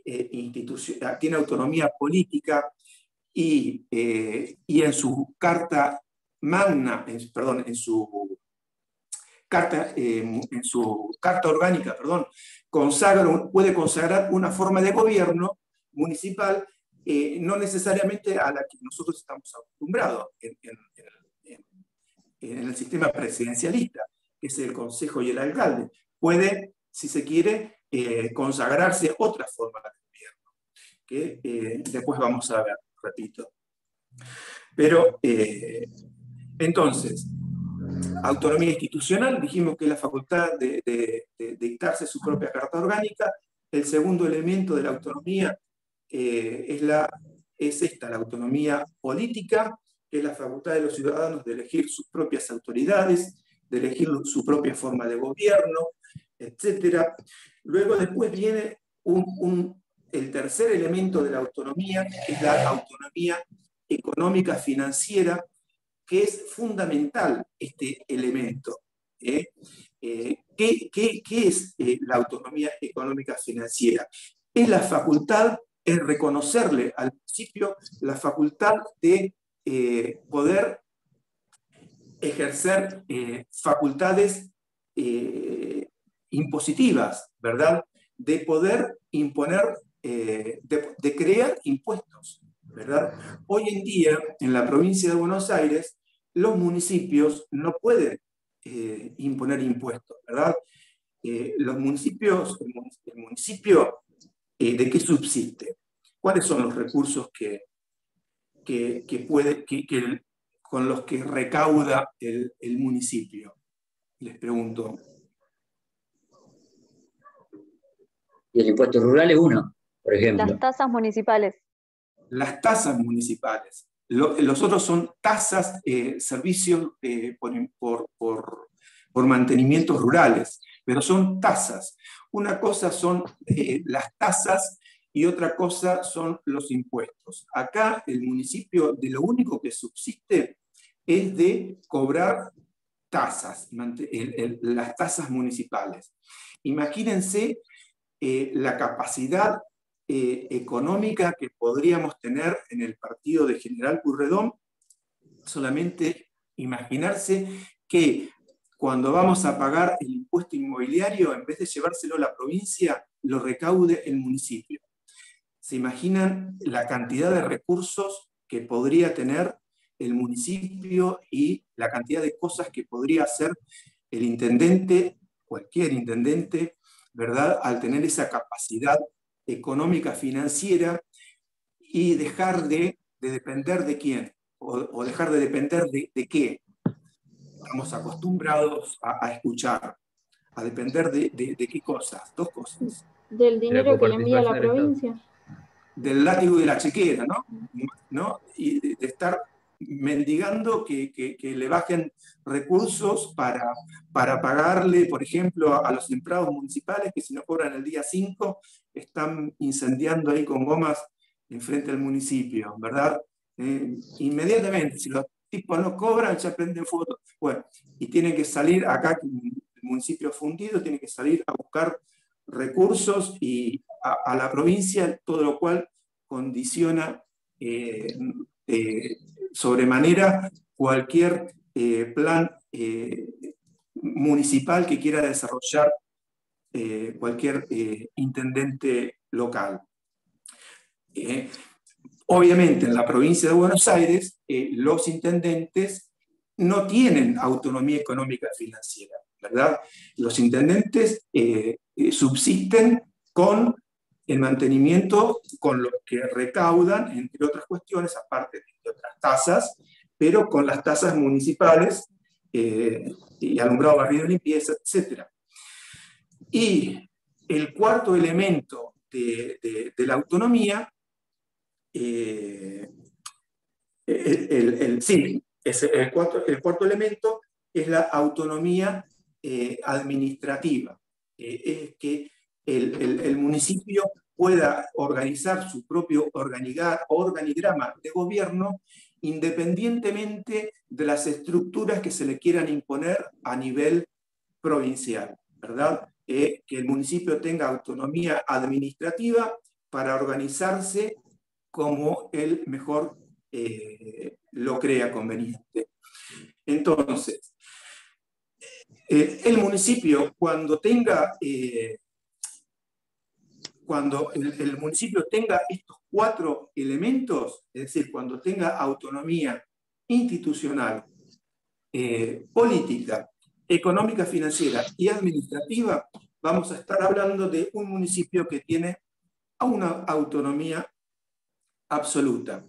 institucional, tiene autonomía política y en su carta magna, en su carta orgánica, puede consagrar una forma de gobierno municipal, no necesariamente a la que nosotros estamos acostumbrados en el sistema presidencialista, que es el consejo y el alcalde. Puede, si se quiere, consagrarse otra forma de gobierno, que después vamos a ver, repito. Pero, entonces, autonomía institucional, dijimos que es la facultad de dictarse su propia carta orgánica. El segundo elemento de la autonomía es la autonomía política, que es la facultad de los ciudadanos de elegir sus propias autoridades, de elegir su propia forma de gobierno, etc. Luego después viene el tercer elemento de la autonomía, que es la autonomía económica financiera, que es fundamental este elemento. ¿Qué es la autonomía económica financiera? Es la facultad, es reconocerle al municipio la facultad de poder ejercer facultades impositivas, ¿verdad? De poder imponer, de crear impuestos, ¿verdad? Hoy en día, en la provincia de Buenos Aires, los municipios no pueden imponer impuestos, ¿verdad? El municipio, ¿de qué subsiste? ¿Cuáles son los recursos con los que recauda el municipio? Les pregunto. Y el impuesto rural es uno, por ejemplo. Las tasas municipales. las tasas municipales. Los otros son tasas, servicios por mantenimientos rurales, pero son tasas. Una cosa son las tasas y otra cosa son los impuestos. Acá el municipio de lo único que subsiste es de cobrar tasas, las tasas municipales. Imagínense la capacidad económica que podríamos tener en el partido de General Pueyrredón, solamente imaginarse que cuando vamos a pagar el impuesto inmobiliario, en vez de llevárselo a la provincia, lo recaude el municipio. ¿Se imaginan la cantidad de recursos que podría tener el municipio y la cantidad de cosas que podría hacer el intendente, cualquier intendente, ¿verdad?, al tener esa capacidad económica financiera y dejar de depender de quién, o dejar de depender de qué? Estamos acostumbrados a escuchar, a depender de qué cosas, dos cosas. Del dinero que le envía la provincia. Del látigo y de la chequera, ¿no? Y de estar mendigando que le bajen recursos para pagarle, por ejemplo, a los empleados municipales que si no cobran el día 5 están incendiando ahí con gomas enfrente del municipio, ¿verdad? Inmediatamente, si los tipos no cobran, ya prenden fuego. Bueno, y tienen que salir acá, el municipio fundido, tiene que salir a buscar recursos y a la provincia, todo lo cual condiciona sobremanera cualquier plan municipal que quiera desarrollar cualquier intendente local. Obviamente en la provincia de Buenos Aires los intendentes no tienen autonomía económica y financiera, ¿verdad? Los intendentes subsisten con el mantenimiento, con lo que recaudan, entre otras cuestiones, aparte de otras tasas, pero con las tasas municipales y alumbrado, barrido y limpieza, etc. Y el cuarto elemento de la autonomía, el cuarto elemento es la autonomía administrativa. Es que el municipio pueda organizar su propio organigrama de gobierno independientemente de las estructuras que se le quieran imponer a nivel provincial, ¿verdad? Que el municipio tenga autonomía administrativa para organizarse como él mejor lo crea conveniente. Entonces, el municipio cuando el municipio tenga estos cuatro elementos, es decir, cuando tenga autonomía institucional, política, económica, financiera y administrativa, vamos a estar hablando de un municipio que tiene una autonomía absoluta.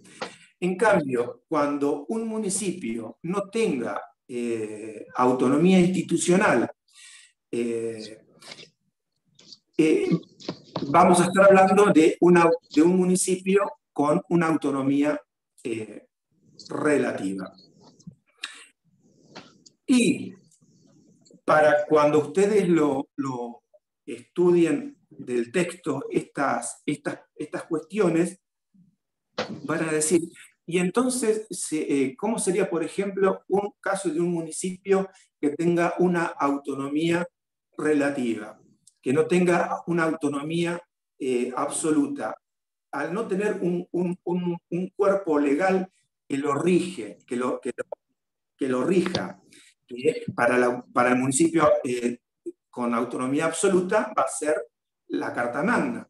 En cambio, cuando un municipio no tenga autonomía institucional, vamos a estar hablando de un municipio con una autonomía relativa. Y para cuando ustedes lo estudien del texto estas cuestiones, van a decir, y entonces, ¿cómo sería, por ejemplo, un caso de un municipio que tenga una autonomía relativa, que no tenga una autonomía absoluta? Al no tener un cuerpo legal que lo rige, que lo rija, que para el municipio con autonomía absoluta va a ser la Carta Magna.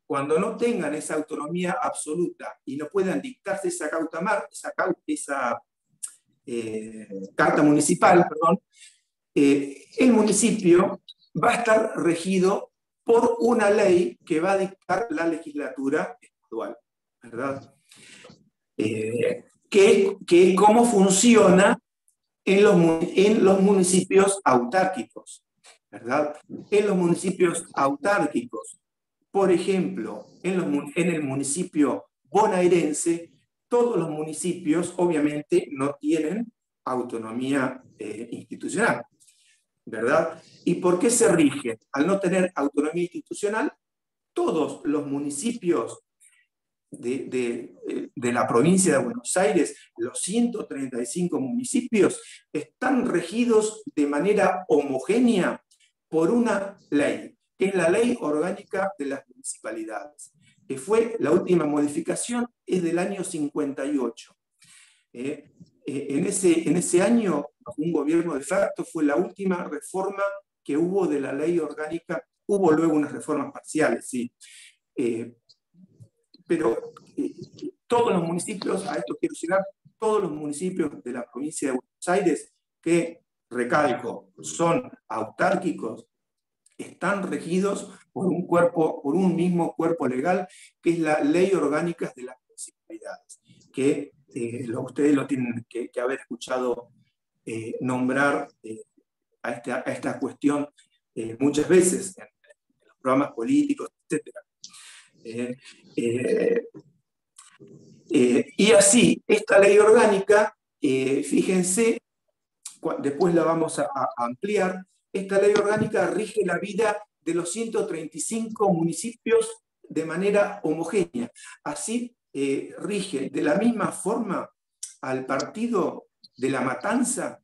Cuando no tengan esa autonomía absoluta y no puedan dictarse esa carta municipal, el municipio va a estar regido por una ley que va a dictar la legislatura actual, ¿verdad? Que es cómo funciona en los municipios autárquicos, ¿verdad? En los municipios autárquicos, por ejemplo, en el municipio bonaerense, todos los municipios obviamente no tienen autonomía institucional, ¿verdad? ¿Y por qué se rigen? Al no tener autonomía institucional, todos los municipios de la provincia de Buenos Aires, los 135 municipios, están regidos de manera homogénea por una ley, que es la Ley Orgánica de las Municipalidades, que fue la última modificación, es del año 58. En ese año, un gobierno de facto, fue la última reforma que hubo de la Ley Orgánica. Hubo luego unas reformas parciales, sí. Pero todos los municipios, a esto quiero llegar, todos los municipios de la provincia de Buenos Aires, que, recalco, son autárquicos, están regidos por un mismo cuerpo legal, que es la Ley Orgánica de las Municipalidades, que ustedes lo tienen que haber escuchado nombrar a esta cuestión muchas veces en los programas políticos, etc. Y así, esta ley orgánica, fíjense, después la vamos a ampliar, esta ley orgánica rige la vida de los 135 municipios de manera homogénea. Así rige de la misma forma al partido de La Matanza,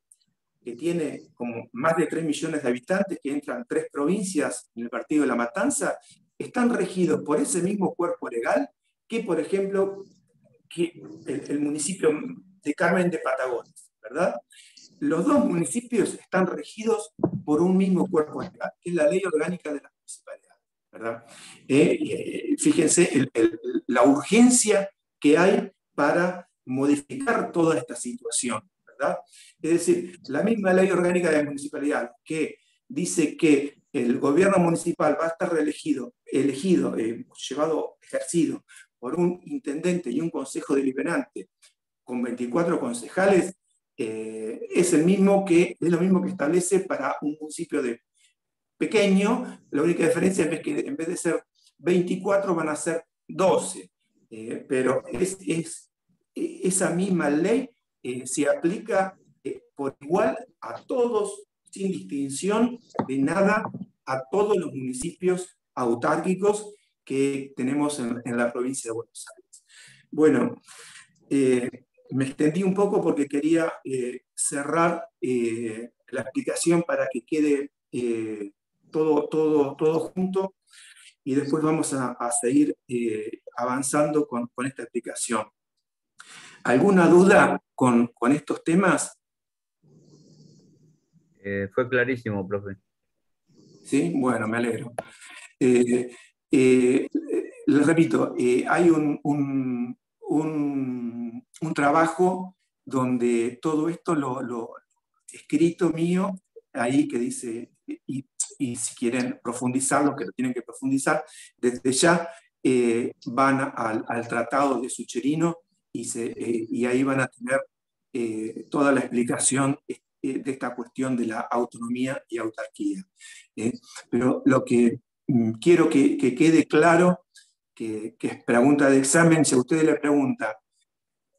que tiene como más de 3 millones de habitantes, que entran 3 provincias en el partido de La Matanza, están regidos por ese mismo cuerpo legal que, por ejemplo, que el municipio de Carmen de Patagones, ¿verdad? Los dos municipios están regidos por un mismo cuerpo legal, que es la Ley Orgánica de las Municipalidades, ¿verdad? Fíjense la urgencia que hay para modificar toda esta situación, ¿verdad? Es decir, la misma Ley Orgánica de la Municipalidad que dice que el gobierno municipal va a estar ejercido por un intendente y un consejo deliberante con 24 concejales, es lo mismo que establece para un municipio pequeño. La única diferencia es que en vez de ser 24 van a ser 12, pero esa misma ley se aplica por igual a todos, sin distinción de nada, a todos los municipios autárquicos que tenemos en la provincia de Buenos Aires. Bueno, me extendí un poco porque quería cerrar la explicación para que quede todo junto, y después vamos a seguir avanzando con esta explicación. ¿Alguna duda con estos temas? Fue clarísimo, profe. Sí, bueno, me alegro. Les repito, hay un trabajo donde todo esto lo escrito mío, ahí que dice, y si quieren profundizarlo, que lo tienen que profundizar, desde ya van al Tratado de Sucherino y ahí van a tener toda la explicación de esta cuestión de la autonomía y autarquía. Pero lo que quiero que quede claro, que es pregunta de examen, si a ustedes le preguntan,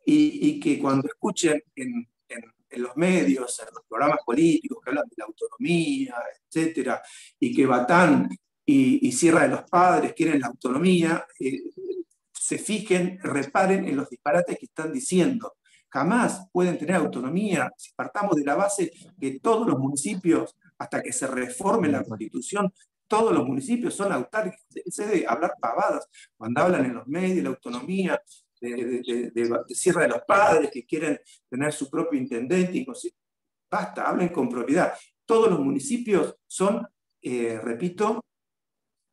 y que cuando escuchen en los medios, en los programas políticos que hablan de la autonomía, etcétera, y que Batán y Sierra de los Padres quieren la autonomía, se fijen, reparen en los disparates que están diciendo. Jamás pueden tener autonomía si partamos de la base que todos los municipios, hasta que se reforme la Constitución, todos los municipios son autárquicos. Se debe hablar pavadas cuando hablan en los medios de la autonomía de Sierra de los Padres, que quieren tener su propio intendente. Basta, hablen con propiedad. Todos los municipios son, repito,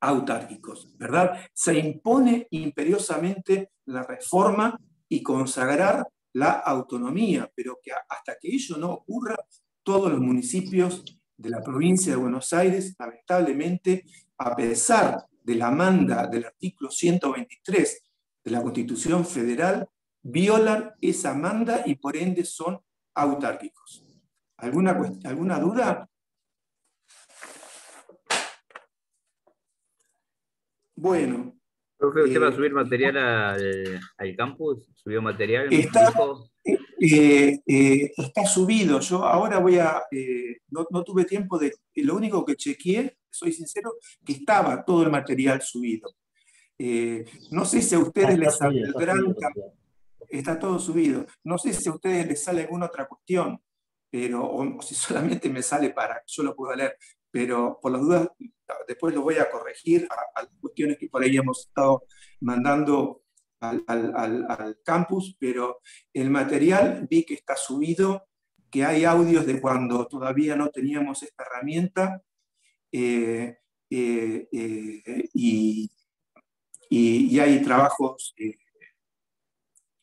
autárquicos, ¿verdad? Se impone imperiosamente la reforma y consagrar la autonomía, pero que hasta que ello no ocurra, todos los municipios de la provincia de Buenos Aires, lamentablemente, a pesar de la manda del artículo 123 de la Constitución Federal, violan esa manda y por ende son autárquicos. ¿Alguna duda? Bueno. Profe, ¿usted va a subir material al campus? ¿Subió material? Está, ¿Dijo? está subido. Yo ahora voy a... no tuve tiempo de... Lo único que chequeé, soy sincero, que estaba todo el material subido. No sé si a ustedes les saldrán... Está todo subido. No sé si a ustedes les sale alguna otra cuestión, pero, o si solamente me sale para que yo lo pueda leer, pero por las dudas, después lo voy a corregir a las cuestiones que por ahí hemos estado mandando al campus, pero el material vi que está subido, que hay audios de cuando todavía no teníamos esta herramienta, eh, y hay trabajos,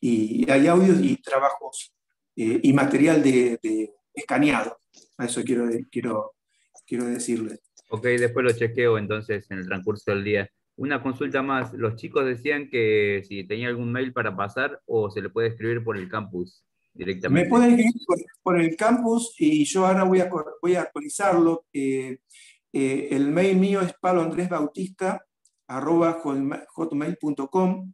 y hay audios y trabajos y material de escaneado. A eso quiero decirles. Ok, después lo chequeo entonces en el transcurso del día. Una consulta más. Los chicos decían que si tenía algún mail para pasar o se le puede escribir por el campus Me directamente. pueden ir por el campus y yo ahora voy a actualizarlo. El mail mío es paloandresbautista@hotmail.com.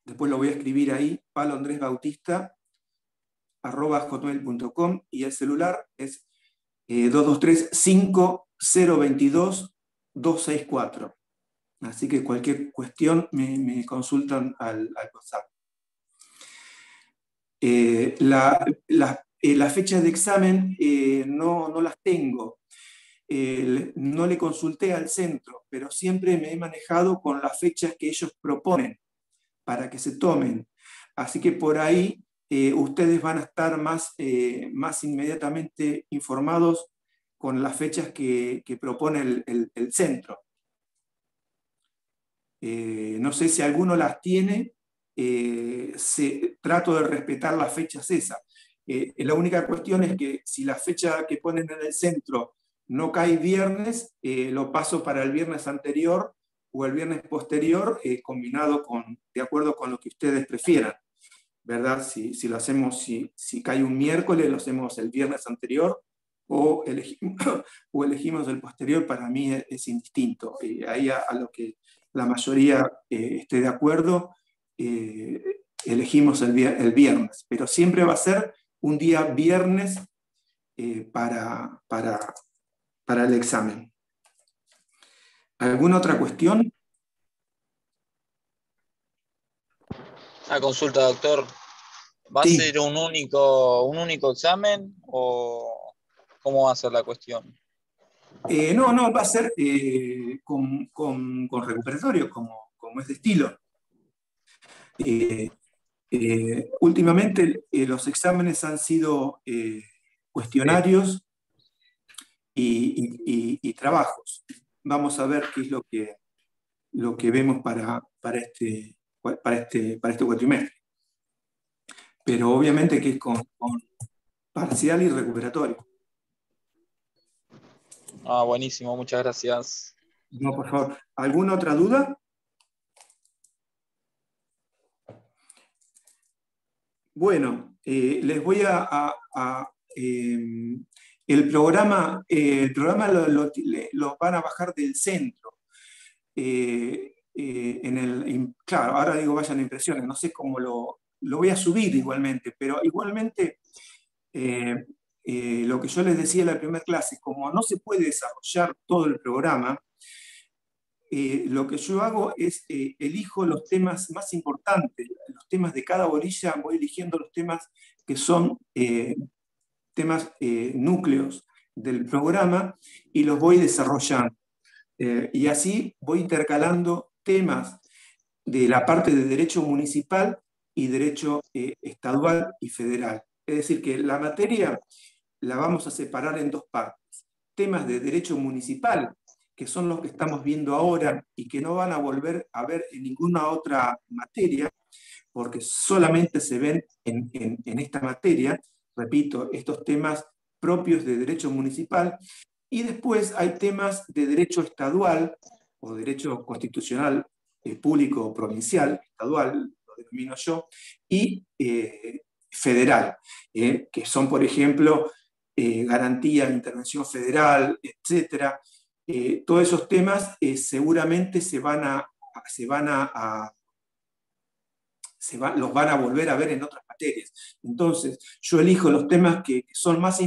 Después lo voy a escribir ahí, paloandresbautista@hotmail.com, y el celular es 223-5022-264. Así que cualquier cuestión me consultan al WhatsApp. Las fechas de examen no las tengo. No le consulté al centro, pero siempre me he manejado con las fechas que ellos proponen para que se tomen. Así que por ahí ustedes van a estar más inmediatamente informados con las fechas que propone el centro. No sé si alguno las tiene, trato de respetar las fechas esas. La única cuestión es que si la fecha que ponen en el centro no cae viernes, lo paso para el viernes anterior o el viernes posterior, combinado de acuerdo con lo que ustedes prefieran, ¿verdad? Si lo hacemos, si cae un miércoles, lo hacemos el viernes anterior o elegimos el posterior. Para mí es indistinto. Ahí a lo que la mayoría esté de acuerdo, elegimos el viernes, pero siempre va a ser un día viernes para el examen. ¿Alguna otra cuestión? Una consulta, doctor. ¿Va a Sí. ser un único examen o cómo va a ser la cuestión? No, va a ser con recuperatorio, como es de estilo. Últimamente los exámenes han sido cuestionarios y trabajos. Vamos a ver qué es lo que vemos para este cuatrimestre. Pero obviamente que es con parcial y recuperatorio. Buenísimo, muchas gracias. No, por favor. ¿Alguna otra duda? Bueno, les voy el programa lo van a bajar del centro. Claro, ahora digo vayan a impresiones, no sé cómo lo voy a subir igualmente, pero igualmente lo que yo les decía en la primera clase, como no se puede desarrollar todo el programa, lo que yo hago es elijo los temas más importantes, los temas de cada bolilla, voy eligiendo los temas que son temas núcleos del programa y los voy desarrollando. Y así voy intercalando temas de la parte de derecho municipal y derecho estadual y federal. Es decir, que la materia la vamos a separar en dos partes. Temas de derecho municipal, que son los que estamos viendo ahora y que no van a volver a ver en ninguna otra materia, porque solamente se ven en esta materia, repito, estos temas propios de derecho municipal. Y después hay temas de derecho estadual o derecho constitucional público o provincial, estadual, lo denomino yo, y federal, que son, por ejemplo, garantía de intervención federal, etc. Todos esos temas seguramente se van a los van a volver a ver en otras materias. Entonces, yo elijo los temas que son más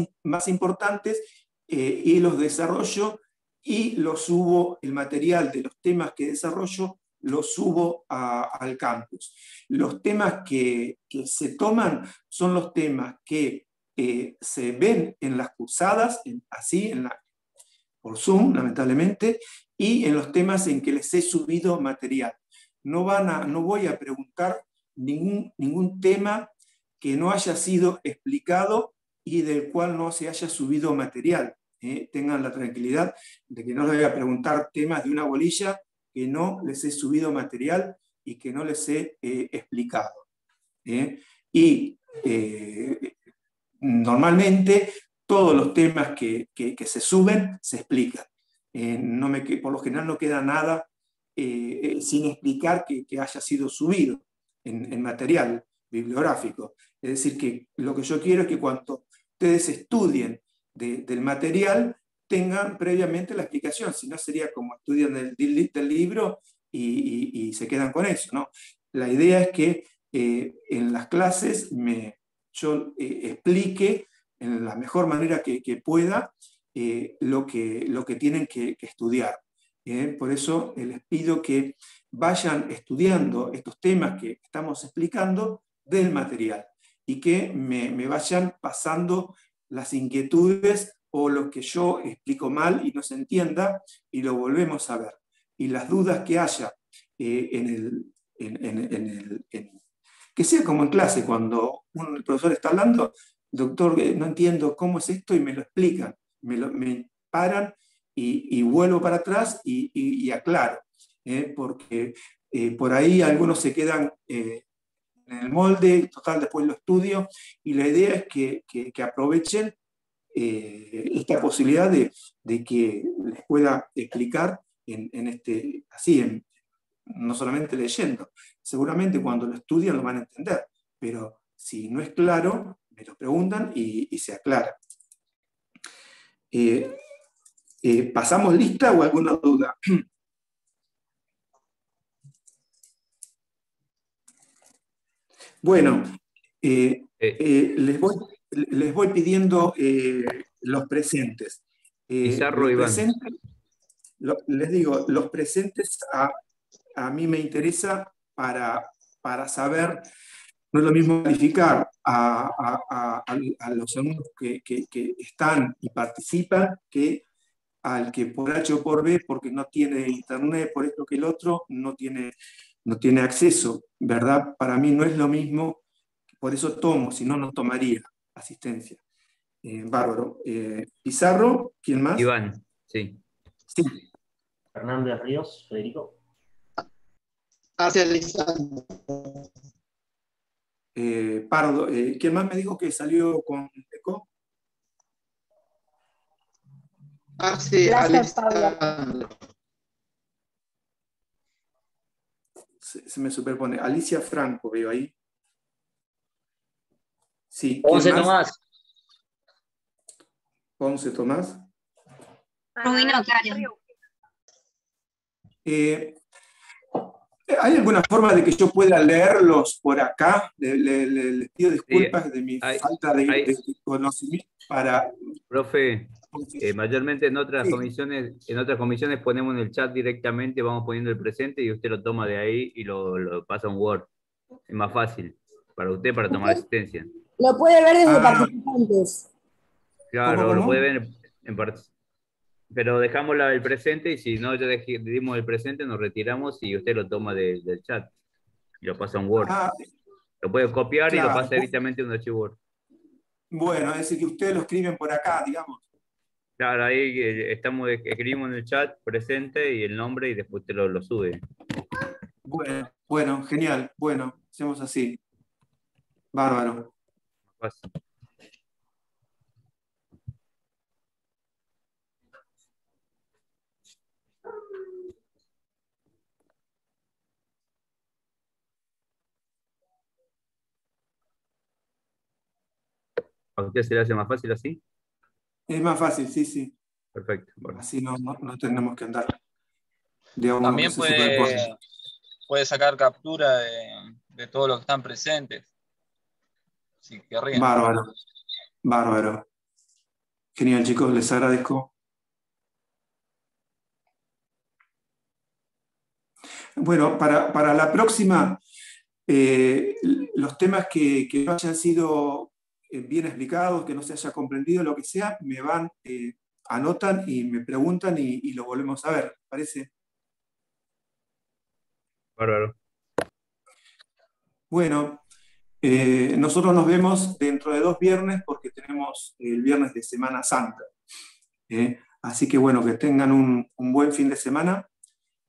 importantes y los desarrollo y los subo, el material de los temas que desarrollo, los subo al campus. Los temas que se toman son los temas que se ven en las cursadas, por Zoom, lamentablemente, y en los temas en que les he subido material. No voy a preguntar ningún tema que no haya sido explicado y del cual no se haya subido material. Tengan la tranquilidad de que no les voy a preguntar temas de una bolilla que no les he subido material y que no les he explicado. Normalmente todos los temas que se suben se explican. Por lo general no queda nada sin explicar que haya sido subido en material bibliográfico. Es decir, que lo que yo quiero es que cuando ustedes estudien del material tengan previamente la explicación, si no sería como estudian del libro y se quedan con eso, ¿no? La idea es que en las clases yo explique en la mejor manera que pueda lo que tienen que estudiar. Por eso les pido que vayan estudiando estos temas que estamos explicando del material y que me vayan pasando las inquietudes o lo que yo explico mal y no se entienda y lo volvemos a ver. Y las dudas que haya que sea como en clase, cuando el profesor está hablando, doctor, no entiendo cómo es esto, y me lo explican, me paran y vuelvo para atrás y aclaro, porque por ahí algunos se quedan en el molde, total después lo estudio, y la idea es que aprovechen esta posibilidad de que les pueda explicar no solamente leyendo. Seguramente cuando lo estudian lo van a entender, pero si no es claro, me lo preguntan y se aclara. ¿Pasamos lista o alguna duda? Bueno, les voy pidiendo los presentes. Pizarro, Iván. Les digo, los presentes a mí me interesa para saber, no es lo mismo calificar a los alumnos que están y participan que al que por H o por B, porque no tiene internet, por esto que el otro, no tiene acceso, ¿verdad? Para mí no es lo mismo, por eso tomo, si no, no tomaría asistencia. Bárbaro. Pizarro, ¿quién más? Iván, sí. Sí. Fernández Ríos, Federico. Hacia Lisandro. Pardo, ¿quién más me dijo que salió con eco? Hacia Lisandro. Se me superpone. Alicia Franco, veo ahí. Sí. Ponce Tomás. Ponce Tomás. Rubino Cario. ¿Hay alguna forma de que yo pueda leerlos por acá? Les pido disculpas de mi falta de conocimiento para... Profe, mayormente en otras comisiones ponemos en el chat directamente, vamos poniendo el presente y usted lo toma de ahí y lo pasa a un Word. Es más fácil para usted para tomar asistencia. Lo puede ver desde participantes. Claro, ¿Cómo? lo puede ver en participantes. Pero dejamos el presente y si no ya dimos el presente, nos retiramos y usted lo toma del chat y lo pasa a un Word. Lo puede copiar claro, y lo pasa directamente a un archivo Word. Bueno, es decir, que ustedes lo escriben por acá, digamos. Claro, ahí escribimos en el chat presente y el nombre y después usted lo sube. Bueno, genial. Bueno, hacemos así. Bárbaro. Fácil. ¿A usted se le hace más fácil así? Es más fácil, sí. Perfecto. Bueno. Así no tenemos que andar. Digamos, también puede sacar captura de todos los que están presentes. Si querrían. Bárbaro, bárbaro. Genial, chicos, les agradezco. Bueno, para la próxima, los temas que no hayan sido bien explicados, que no se haya comprendido, lo que sea, me van, anotan y me preguntan y lo volvemos a ver, ¿parece? Bárbaro. Bueno, nosotros nos vemos dentro de 2 viernes porque tenemos el viernes de Semana Santa. Así que bueno, que tengan un buen fin de semana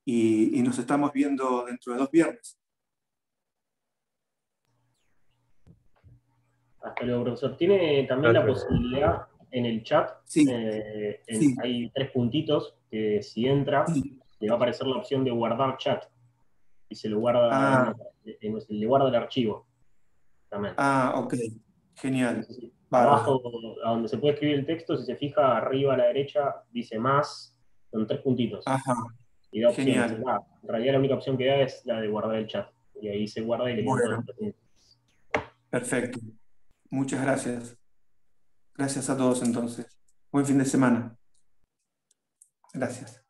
y nos estamos viendo dentro de 2 viernes. Hasta luego, profesor. Tiene también la posibilidad en el chat, Sí, sí. hay 3 puntitos que si entra, le va a aparecer la opción de guardar chat. Y se lo guarda, le guarda el archivo también. Ok, genial. Sí. Bárbaro. Abajo, a donde se puede escribir el texto, si se fija arriba a la derecha, dice más, con 3 puntitos. Ajá. Y da opciones. Genial. En realidad la única opción que da es la de guardar el chat. Y ahí se guarda y le quedan todos los puntos. Perfecto. Muchas gracias. Gracias a todos entonces. Buen fin de semana. Gracias.